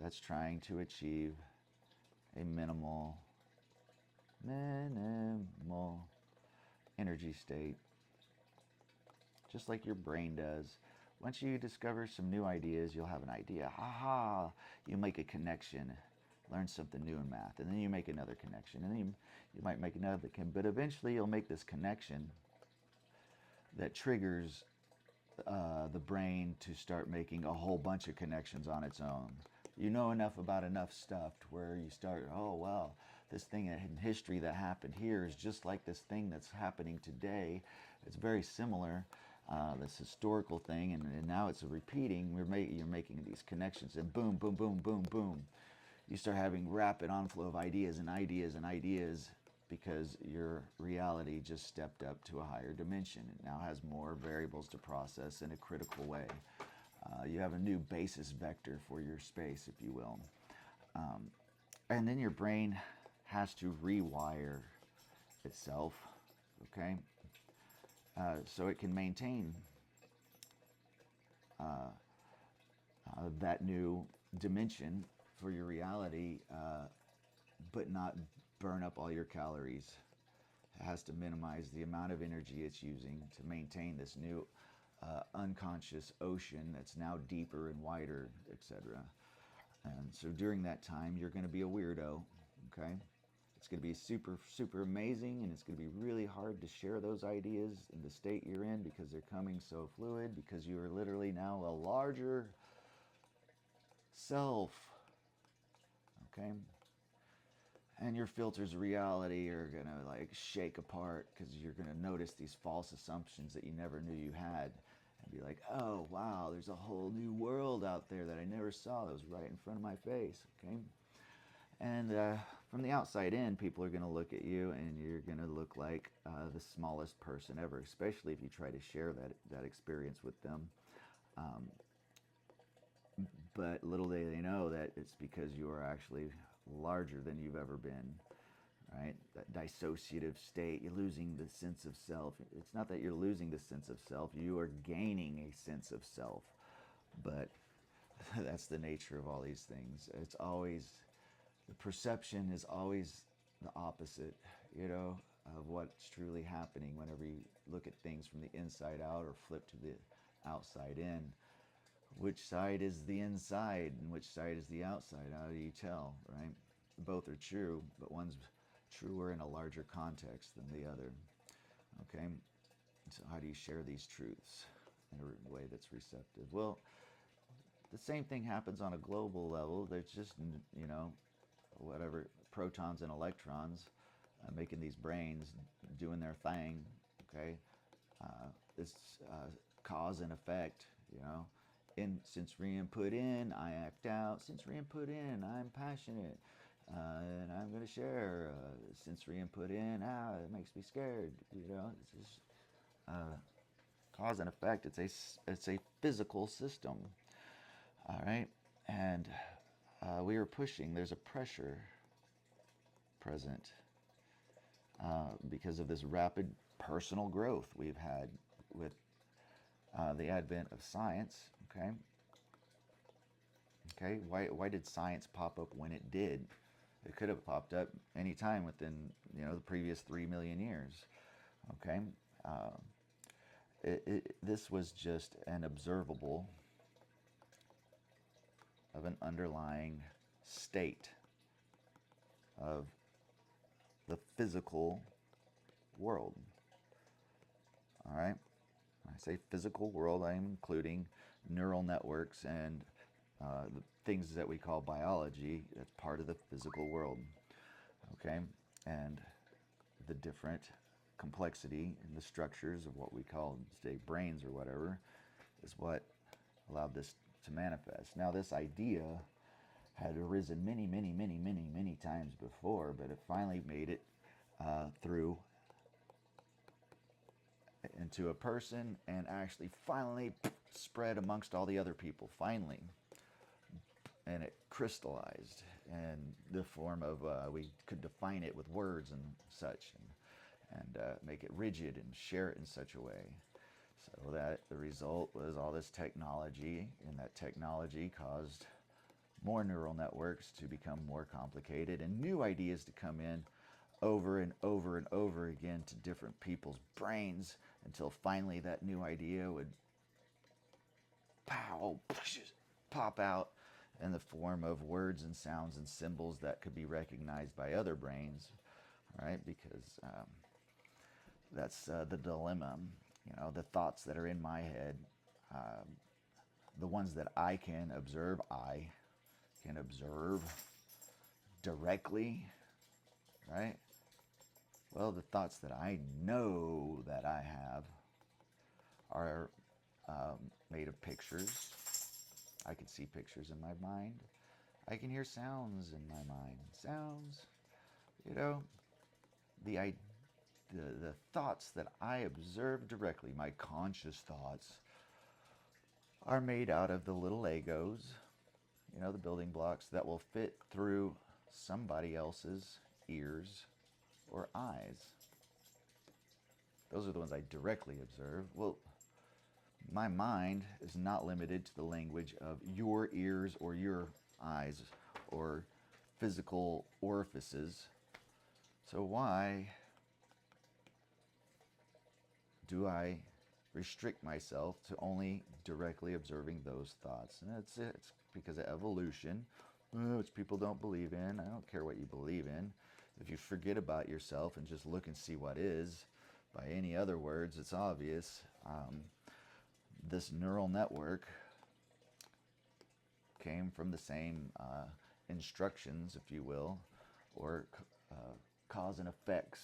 that's trying to achieve a minimal energy state, just like your brain does. Once you discover some new ideas, you'll have an idea. Ha! You make a connection, learn something new in math, and then you make another connection, and then you might make another, but eventually you'll make this connection that triggers the brain to start making a whole bunch of connections on its own. You know enough about enough stuff to where you start, oh, well, this thing in history that happened here is just like this thing that's happening today. It's very similar. This historical thing, and now it's a repeating. You're making these connections, and boom, boom, boom, boom, boom. You start having rapid onflow of ideas and ideas and ideas because your reality just stepped up to a higher dimension. It now has more variables to process in a critical way. You have a new basis vector for your space, if you will. And then your brain has to rewire itself, okay? So it can maintain that new dimension for your reality, but not burn up all your calories. It has to minimize the amount of energy it's using to maintain this new unconscious ocean that's now deeper and wider, etc. And so during that time, you're going to be a weirdo, okay? It's going to be super, super amazing, and it's going to be really hard to share those ideas in the state you're in because they're coming so fluid, because you are literally now a larger self, okay? And your filters of reality are going to like shake apart because you're going to notice these false assumptions that you never knew you had and be like, oh, wow, there's a whole new world out there that I never saw that was right in front of my face, okay? And from the outside in, people are going to look at you and you're going to look like the smallest person ever, especially if you try to share that experience with them. But little do they know that it's because you are actually larger than you've ever been, right? That dissociative state, you're losing the sense of self. It's not that you're losing the sense of self, you are gaining a sense of self. But that's the nature of all these things. It's always, the perception is always the opposite, of what's truly happening whenever you look at things from the inside out or flip to the outside in. Which side is the inside and which side is the outside? How do you tell, right? Both are true, but one's truer in a larger context than the other. Okay? So how do you share these truths in a way that's receptive? Well, the same thing happens on a global level. There's just, whatever, protons and electrons making these brains doing their thing, okay? It's cause and effect, sensory input in, I act out. Sensory input in, I'm passionate, and I'm going to share. Sensory input in, it makes me scared. It's just cause and effect. It's a physical system. All right, and we are pushing. There's a pressure present because of this rapid personal growth we've had with the advent of science. Okay, why did science pop up when it did? It could have popped up any time within the previous 3 million years. Okay, this was just an observable of an underlying state of the physical world. All right, when I say physical world, I'm including neural networks and the things that we call biology. That's part of the physical world, okay? And the different complexity in the structures of what we call, say, brains or whatever, is what allowed this to manifest. Now, this idea had arisen many, many, many, many, many times before, but it finally made it through into a person and actually finally spread amongst all the other people, finally. And it crystallized in the form of, we could define it with words and such, and make it rigid and share it in such a way. So that the result was all this technology, and that technology caused more neural networks to become more complicated and new ideas to come in over and over and over again to different people's brains until finally that new idea would pop out in the form of words and sounds and symbols that could be recognized by other brains, right? Because that's the dilemma. The thoughts that are in my head, the ones that I can observe directly, right? Well, the thoughts that I know that I have are made of pictures. I can see pictures in my mind. I can hear sounds in my mind. Sounds, the thoughts that I observe directly, my conscious thoughts, are made out of the little Legos, the building blocks that will fit through somebody else's ears or eyes. Those are the ones I directly observe. Well, my mind is not limited to the language of your ears or your eyes or physical orifices. So why do I restrict myself to only directly observing those thoughts. And it's because of evolution, which people don't believe in. I don't care what you believe in. If you forget about yourself and just look and see what is, by any other words, it's obvious. This neural network came from the same instructions, if you will, or cause and effects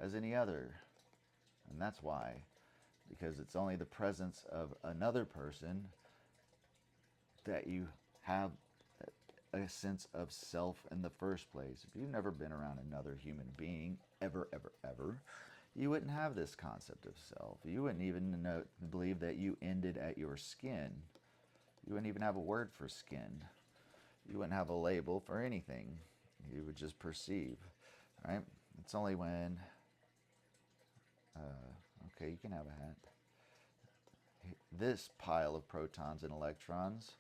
as any other. And that's why, because it's only the presence of another person that you have a sense of self in the first place. If you've never been around another human being, ever, ever, ever, you wouldn't have this concept of self. You wouldn't even believe that you ended at your skin. You wouldn't even have a word for skin. You wouldn't have a label for anything. You would just perceive, right? It's only when, okay, you can have a hat. This pile of protons and electrons,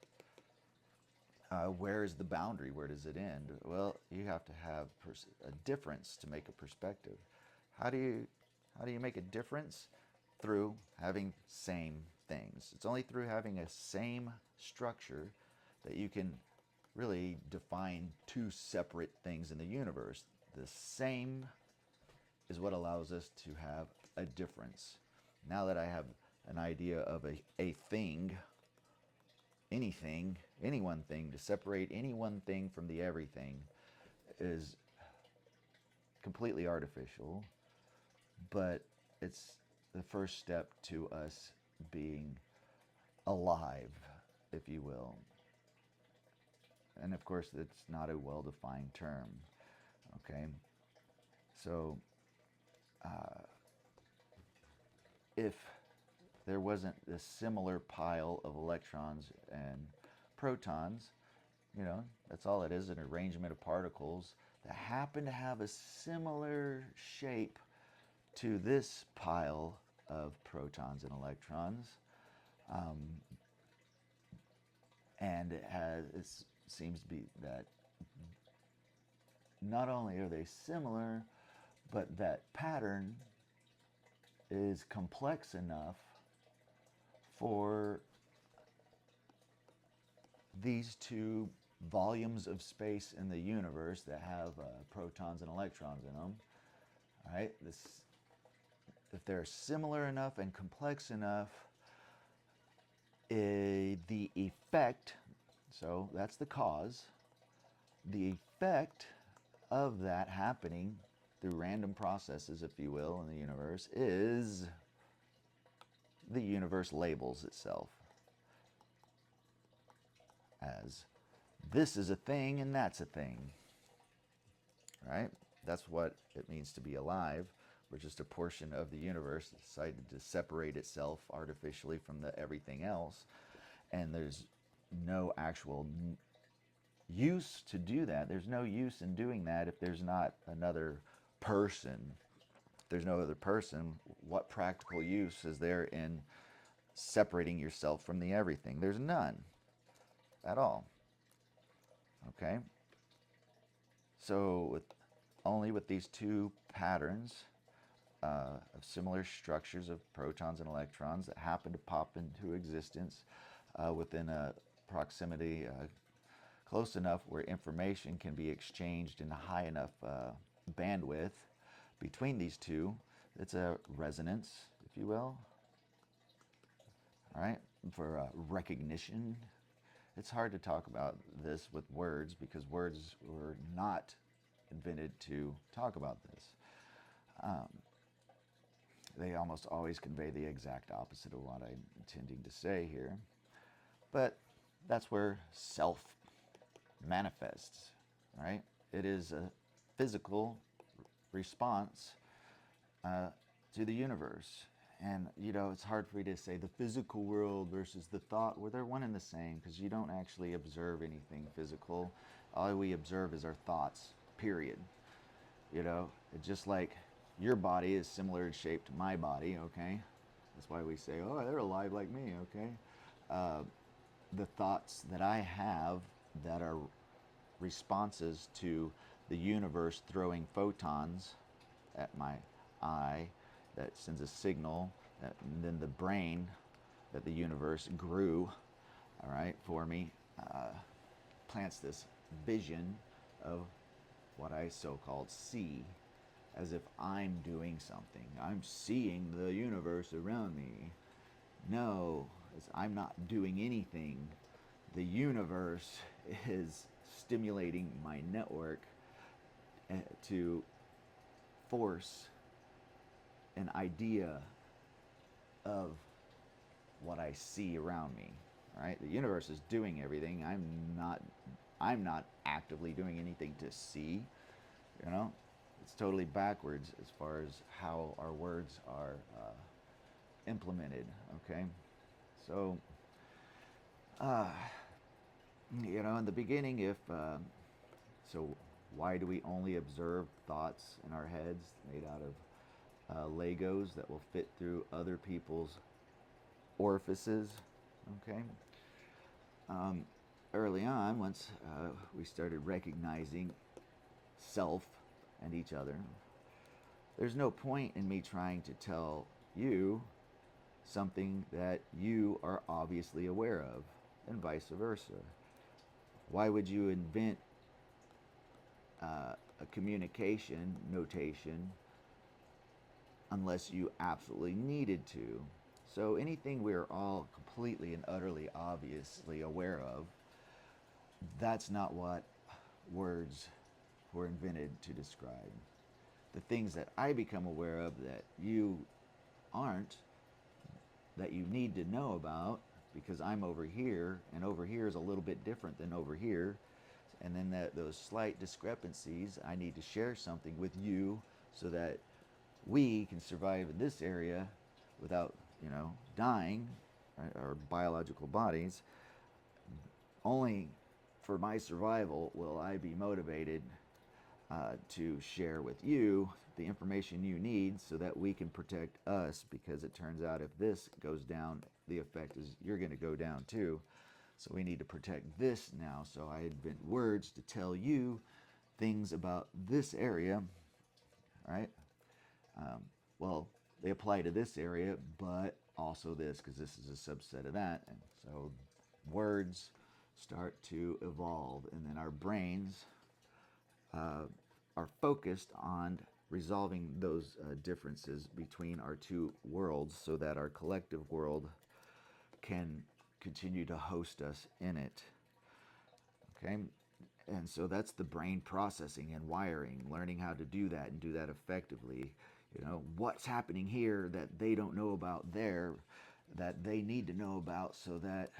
where is the boundary? Where does it end? Well, you have to have a difference to make a perspective. How do you make a difference? Through having same things. It's only through having a same structure that you can really define two separate things in the universe. The same is what allows us to have a difference. Now that I have an idea of a thing, anything, any one thing, to separate any one thing from the everything is completely artificial, but it's the first step to us being alive, if you will. And of course, it's not a well-defined term, okay? So, if there wasn't a similar pile of electrons and protons, that's all it is, an arrangement of particles that happen to have a similar shape to this pile of protons and electrons. And it seems to be that not only are they similar, but that pattern is complex enough for these two volumes of space in the universe that have protons and electrons in them. All right, if they're similar enough and complex enough, the effect, so that's the cause, the effect of that happening through random processes, if you will, in the universe, is the universe labels itself as this is a thing and that's a thing, right? That's what it means to be alive. We're just a portion of the universe that decided to separate itself artificially from everything else, and there's no actual use to do that. There's no use in doing that if there's not another person. If there's no other person, what practical use is there in separating yourself from the everything? There's none at all. Okay? So only with these two patterns of similar structures of protons and electrons that happen to pop into existence within a proximity close enough where information can be exchanged in a high enough bandwidth between these two. It's a resonance, if you will. All right, for recognition. It's hard to talk about this with words because words were not invented to talk about this. They almost always convey the exact opposite of what I'm intending to say here. But that's where self manifests, right? It is a physical response to the universe. And, it's hard for me to say the physical world versus the thought, well, they're one and the same because you don't actually observe anything physical. All we observe is our thoughts, period. It's just like your body is similar in shape to my body, okay? That's why we say, oh, they're alive like me, okay? The thoughts that I have that are responses to the universe throwing photons at my eye that sends a signal And then the brain that the universe grew, all right, for me, plants this vision of what I so-called see, as if I'm doing something. I'm seeing the universe around me. No, I'm not doing anything. The universe is stimulating my network to force an idea of what I see around me. Right? The universe is doing everything. I'm not actively doing anything to see, you know? It's totally backwards as far as how our words are implemented, okay? So, uh, in the beginning, so why do we only observe thoughts in our heads made out of Legos that will fit through other people's orifices, okay? Early on, once we started recognizing self and each other, there's no point in me trying to tell you something that you are obviously aware of, and vice versa. Why would you invent a communication notation unless you absolutely needed to? So anything we're all completely and utterly obviously aware of, that's not what words were invented to describe. The things that I become aware of that you aren't, that you need to know about, because I'm over here, and over here is a little bit different than over here, and then those slight discrepancies, I need to share something with you so that we can survive in this area without, dying, right, our biological bodies. Only for my survival will I be motivated to share with you the information you need so that we can protect us, because it turns out if this goes down, the effect is you're going to go down too. So we need to protect this now. So I invent words to tell you things about this area, right? Well, they apply to this area, but also this, because this is a subset of that. And so words start to evolve, and then our brains are focused on resolving those differences between our two worlds so that our collective world can continue to host us in it. Okay? And so that's the brain processing and wiring, learning how to do that and do that effectively. What's happening here that they don't know about there, that they need to know about so that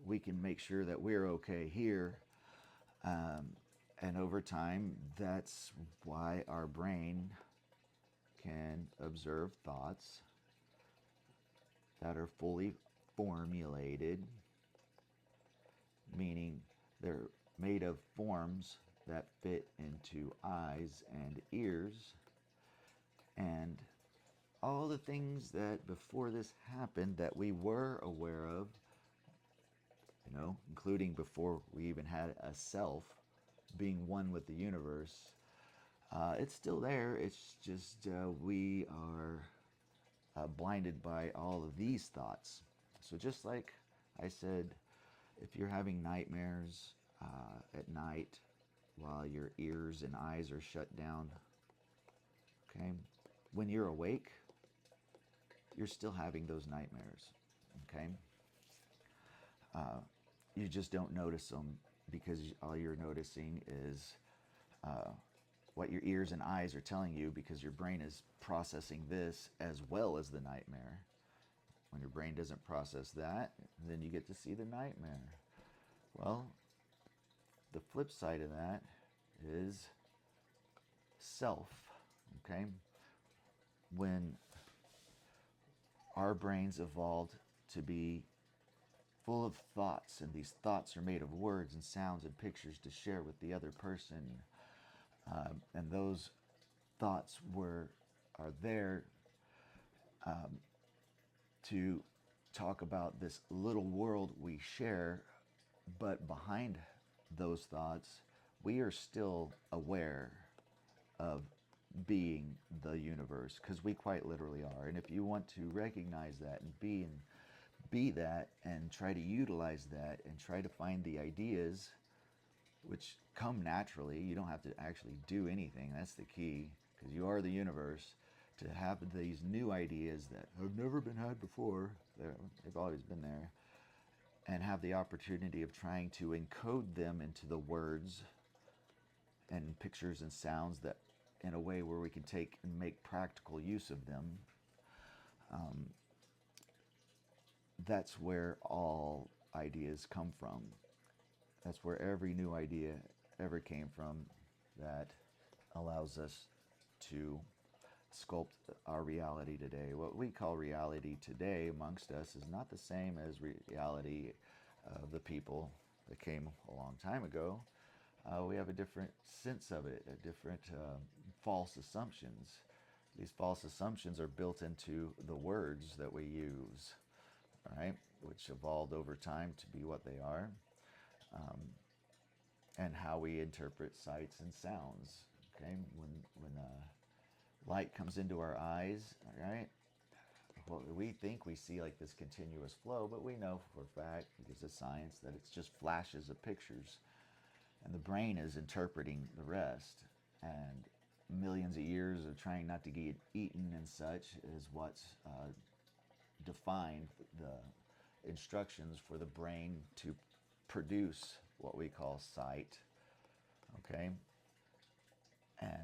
we can make sure that we're okay here. And over time, that's why our brain can observe thoughts that are fully formulated, meaning they're made of forms that fit into eyes and ears, and all the things that before this happened that we were aware of, including before we even had a self, being one with the universe, it's still there. It's just we are blinded by all of these thoughts. So just like I said, if you're having nightmares at night while your ears and eyes are shut down, okay, when you're awake, you're still having those nightmares, okay? You just don't notice them because all you're noticing is what your ears and eyes are telling you, because your brain is processing this as well as the nightmare. When your brain doesn't process that, then you get to see the nightmare. Well, the flip side of that is self, okay? When our brains evolved to be full of thoughts, and these thoughts are made of words and sounds and pictures to share with the other person, and those thoughts are there to talk about this little world we share, but behind those thoughts, we are still aware of being the universe, because we quite literally are. And if you want to recognize that and be that and try to utilize that and try to find the ideas which come naturally, you don't have to actually do anything. That's the key, because you are the universe. To have these new ideas that have never been had before, they've always been there, and have the opportunity of trying to encode them into the words and pictures and sounds that in a way where we can take and make practical use of them. That's where all ideas come from. That's where every new idea ever came from, that allows us to sculpt our reality today. What we call reality today amongst us is not the same as reality of the people that came a long time ago. We have a different sense of it, a different false assumptions. These false assumptions are built into the words that we use, right? Which evolved over time to be what they are, and how we interpret sights and sounds. Okay, when light comes into our eyes, all right, well, we think we see like this continuous flow, but we know for a fact, because of science, that it's just flashes of pictures, and the brain is interpreting the rest. And millions of years of trying not to get eaten and such is what's defined the instructions for the brain to produce what we call sight. Okay, and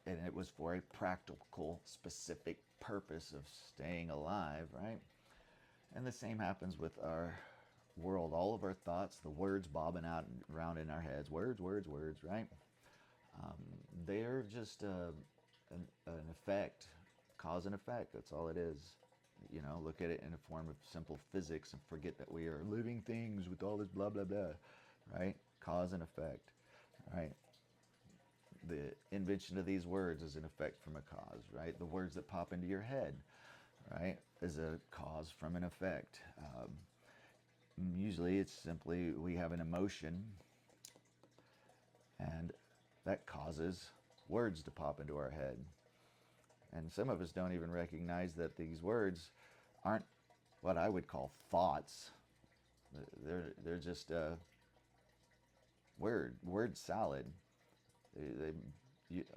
it was for a practical, specific purpose of staying alive, right? And the same happens with our world. All of our thoughts, the words bobbing out and around in our heads, words, words, words, right? They're just an effect, cause and effect. That's all it is. You know, look at it in a form of simple physics and forget that we are living things with all this blah, blah, blah, right? Cause and effect, right? The invention of these words is an effect from a cause, right? The words that pop into your head, right, is a cause from an effect. Usually it's simply we have an emotion, and that causes words to pop into our head. And some of us don't even recognize that these words aren't what I would call thoughts. They're just a word salad.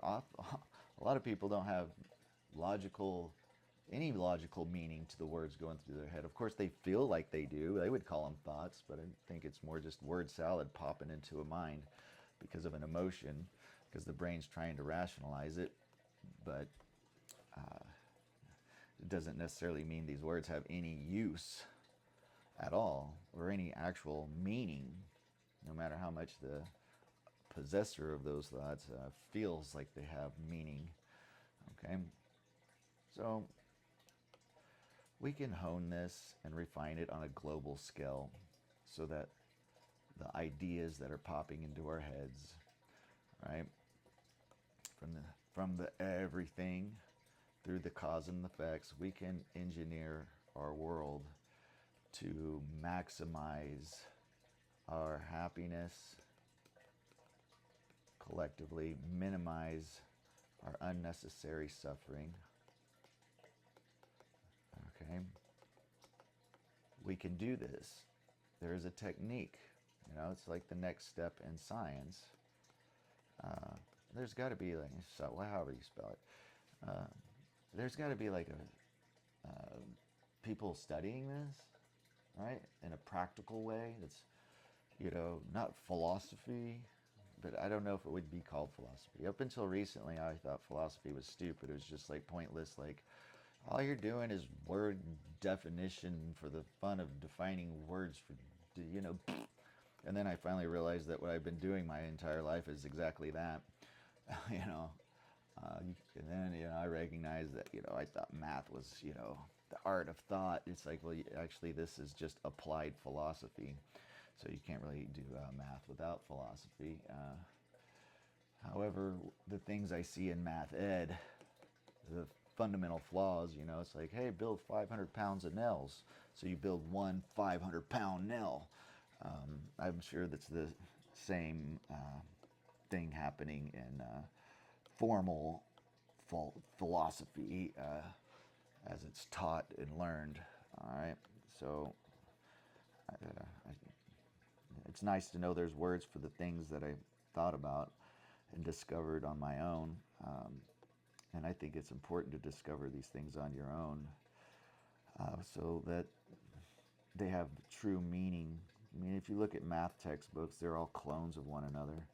A lot of people don't have any logical meaning to the words going through their head. Of course, they feel like they do. They would call them thoughts, but I think it's more just word salad popping into a mind because of an emotion, because the brain's trying to rationalize it. But it doesn't necessarily mean these words have any use at all or any actual meaning, no matter how much the possessor of those thoughts feels like they have meaning. Okay, so we can hone this and refine it on a global scale so that the ideas that are popping into our heads, right, from the everything through the cause and effects, we can engineer our world to maximize our happiness collectively, minimize our unnecessary suffering. Okay? We can do this. There is a technique. You know, it's like the next step in science. There's got to be like, so however you spell it, there's got to be like people studying this, right, in a practical way. That's, you know, not philosophy, but I don't know if it would be called philosophy. Up until recently, I thought philosophy was stupid. It was just like pointless. Like, all you're doing is word definition for the fun of defining words for, you know. And then I finally realized that what I've been doing my entire life is exactly that, you know. And then, you know, I recognized that, you know, I thought math was, you know, the art of thought. It's like, well, actually, this is just applied philosophy. So you can't really do math without philosophy. However, the things I see in math ed, the fundamental flaws, you know, it's like, hey, build 500 pounds of nails. So you build one 500-pound nail. I'm sure that's the same thing happening in formal philosophy as it's taught and learned. All right, so it's nice to know there's words for the things that I thought about and discovered on my own. And I think it's important to discover these things on your own so that they have true meaning. I mean, if you look at math textbooks, they're all clones of one another.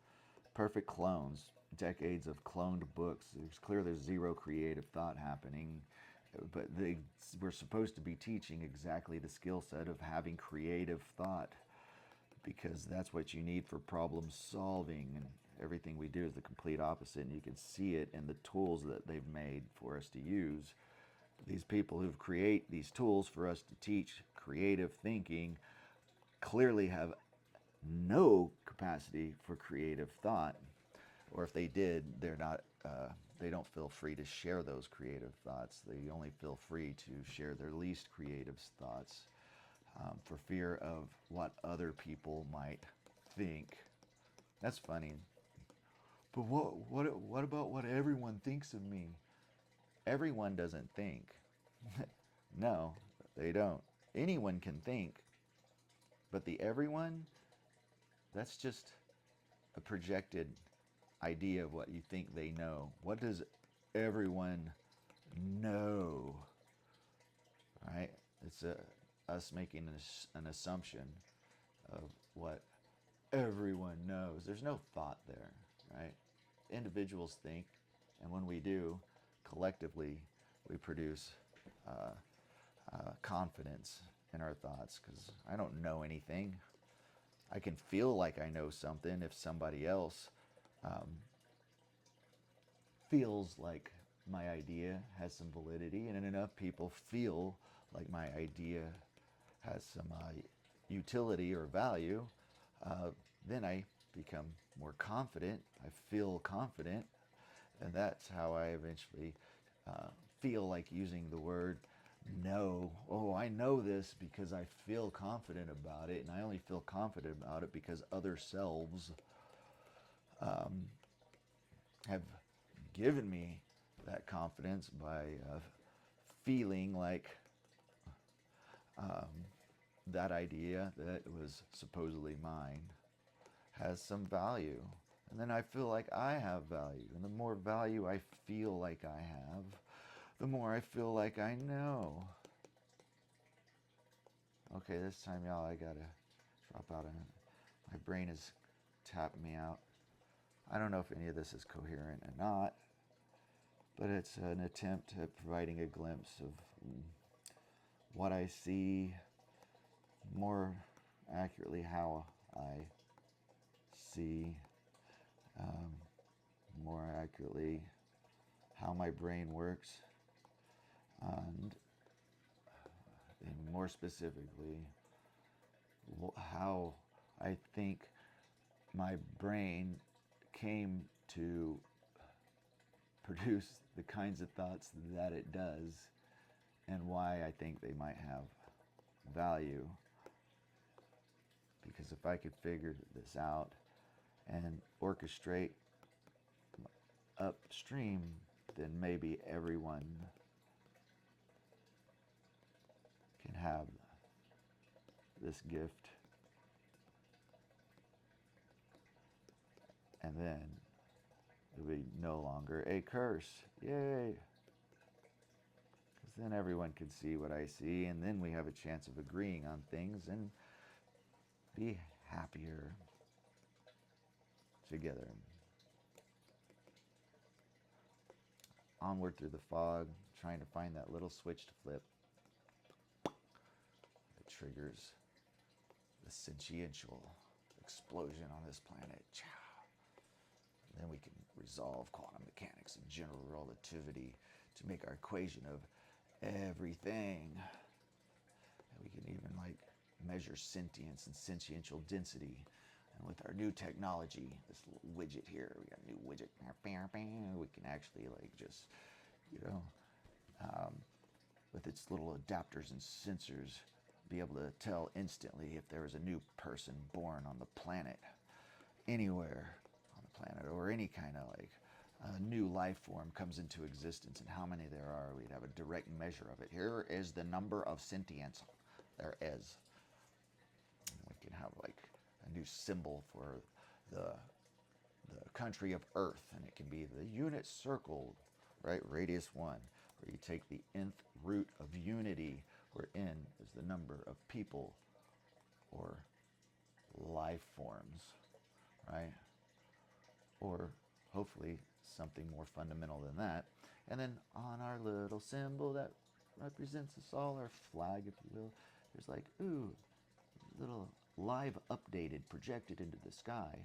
Perfect clones, decades of cloned books. It's clear there's zero creative thought happening, but we're supposed to be teaching exactly the skill set of having creative thought, because that's what you need for problem solving, and everything we do is the complete opposite, and you can see it in the tools that they've made for us to use. These people who create these tools for us to teach creative thinking clearly have no capacity for creative thought, or if they did, they're not. They don't feel free to share those creative thoughts. They only feel free to share their least creative thoughts for fear of what other people might think. That's funny. But what about what everyone thinks of me? Everyone doesn't think. No, they don't. Anyone can think, but the everyone, that's just a projected idea of what you think they know. What does everyone know? Right? It's us making an assumption of what everyone knows. There's no thought there, right? Individuals think, and when we do, collectively, we produce confidence in our thoughts, because I don't know anything. I can feel like I know something if somebody else feels like my idea has some validity, and enough people feel like my idea has some utility or value, then I become more confident. I feel confident, and that's how I eventually feel like using the word know. Oh, I know this because I feel confident about it, and I only feel confident about it because other selves have given me that confidence by feeling like that idea that was supposedly mine has some value. And then I feel like I have value. And the more value I feel like I have, the more I feel like I know. Okay, this time, y'all, I gotta drop out of it. My brain is tapping me out. I don't know if any of this is coherent or not, but it's an attempt at providing a glimpse of what I see, more accurately how I see, more accurately how my brain works, and more specifically how I think my brain came to produce the kinds of thoughts that it does, and why I think they might have value. Because if I could figure this out and orchestrate upstream, then maybe everyone can have this gift, and then it'll be no longer a curse. Yay! Because then everyone can see what I see, and then we have a chance of agreeing on things and be happier together. Onward through the fog, trying to find that little switch to flip that triggers the sentiential explosion on this planet. Then we can resolve quantum mechanics and general relativity to make our equation of everything. And we can even measure sentience and sentiential density. And with our new technology, this little widget here, we got a new widget. We can actually just, with its little adapters and sensors, be able to tell instantly if there is a new person born on the planet, anywhere on the planet, or any kind of a new life form comes into existence and how many there are, we'd have a direct measure of it. Here is the number of sentience there is. And we can have like a new symbol for the country of Earth, and it can be the unit circle, right? Radius 1, where you take the nth root of unity, where n is the number of people or life forms, right? Or hopefully something more fundamental than that. And then on our little symbol that represents us all, our flag, if you will, there's like, ooh, little live updated projected into the sky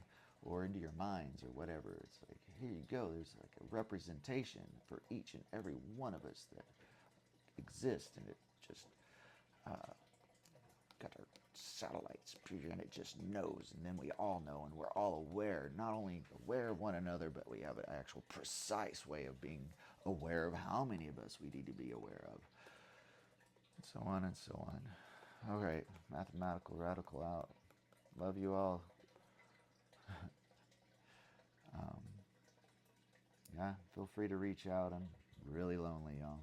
or into your minds or whatever. It's like, here you go. There's like a representation for each and every one of us that exist, and it just got our satellites and it just knows, and then we all know, and we're all aware, not only aware of one another, but we have an actual precise way of being aware of how many of us we need to be aware of, and so on and so on. All right, mathematical radical out. Love you all. Yeah, feel free to reach out. I'm really lonely, y'all.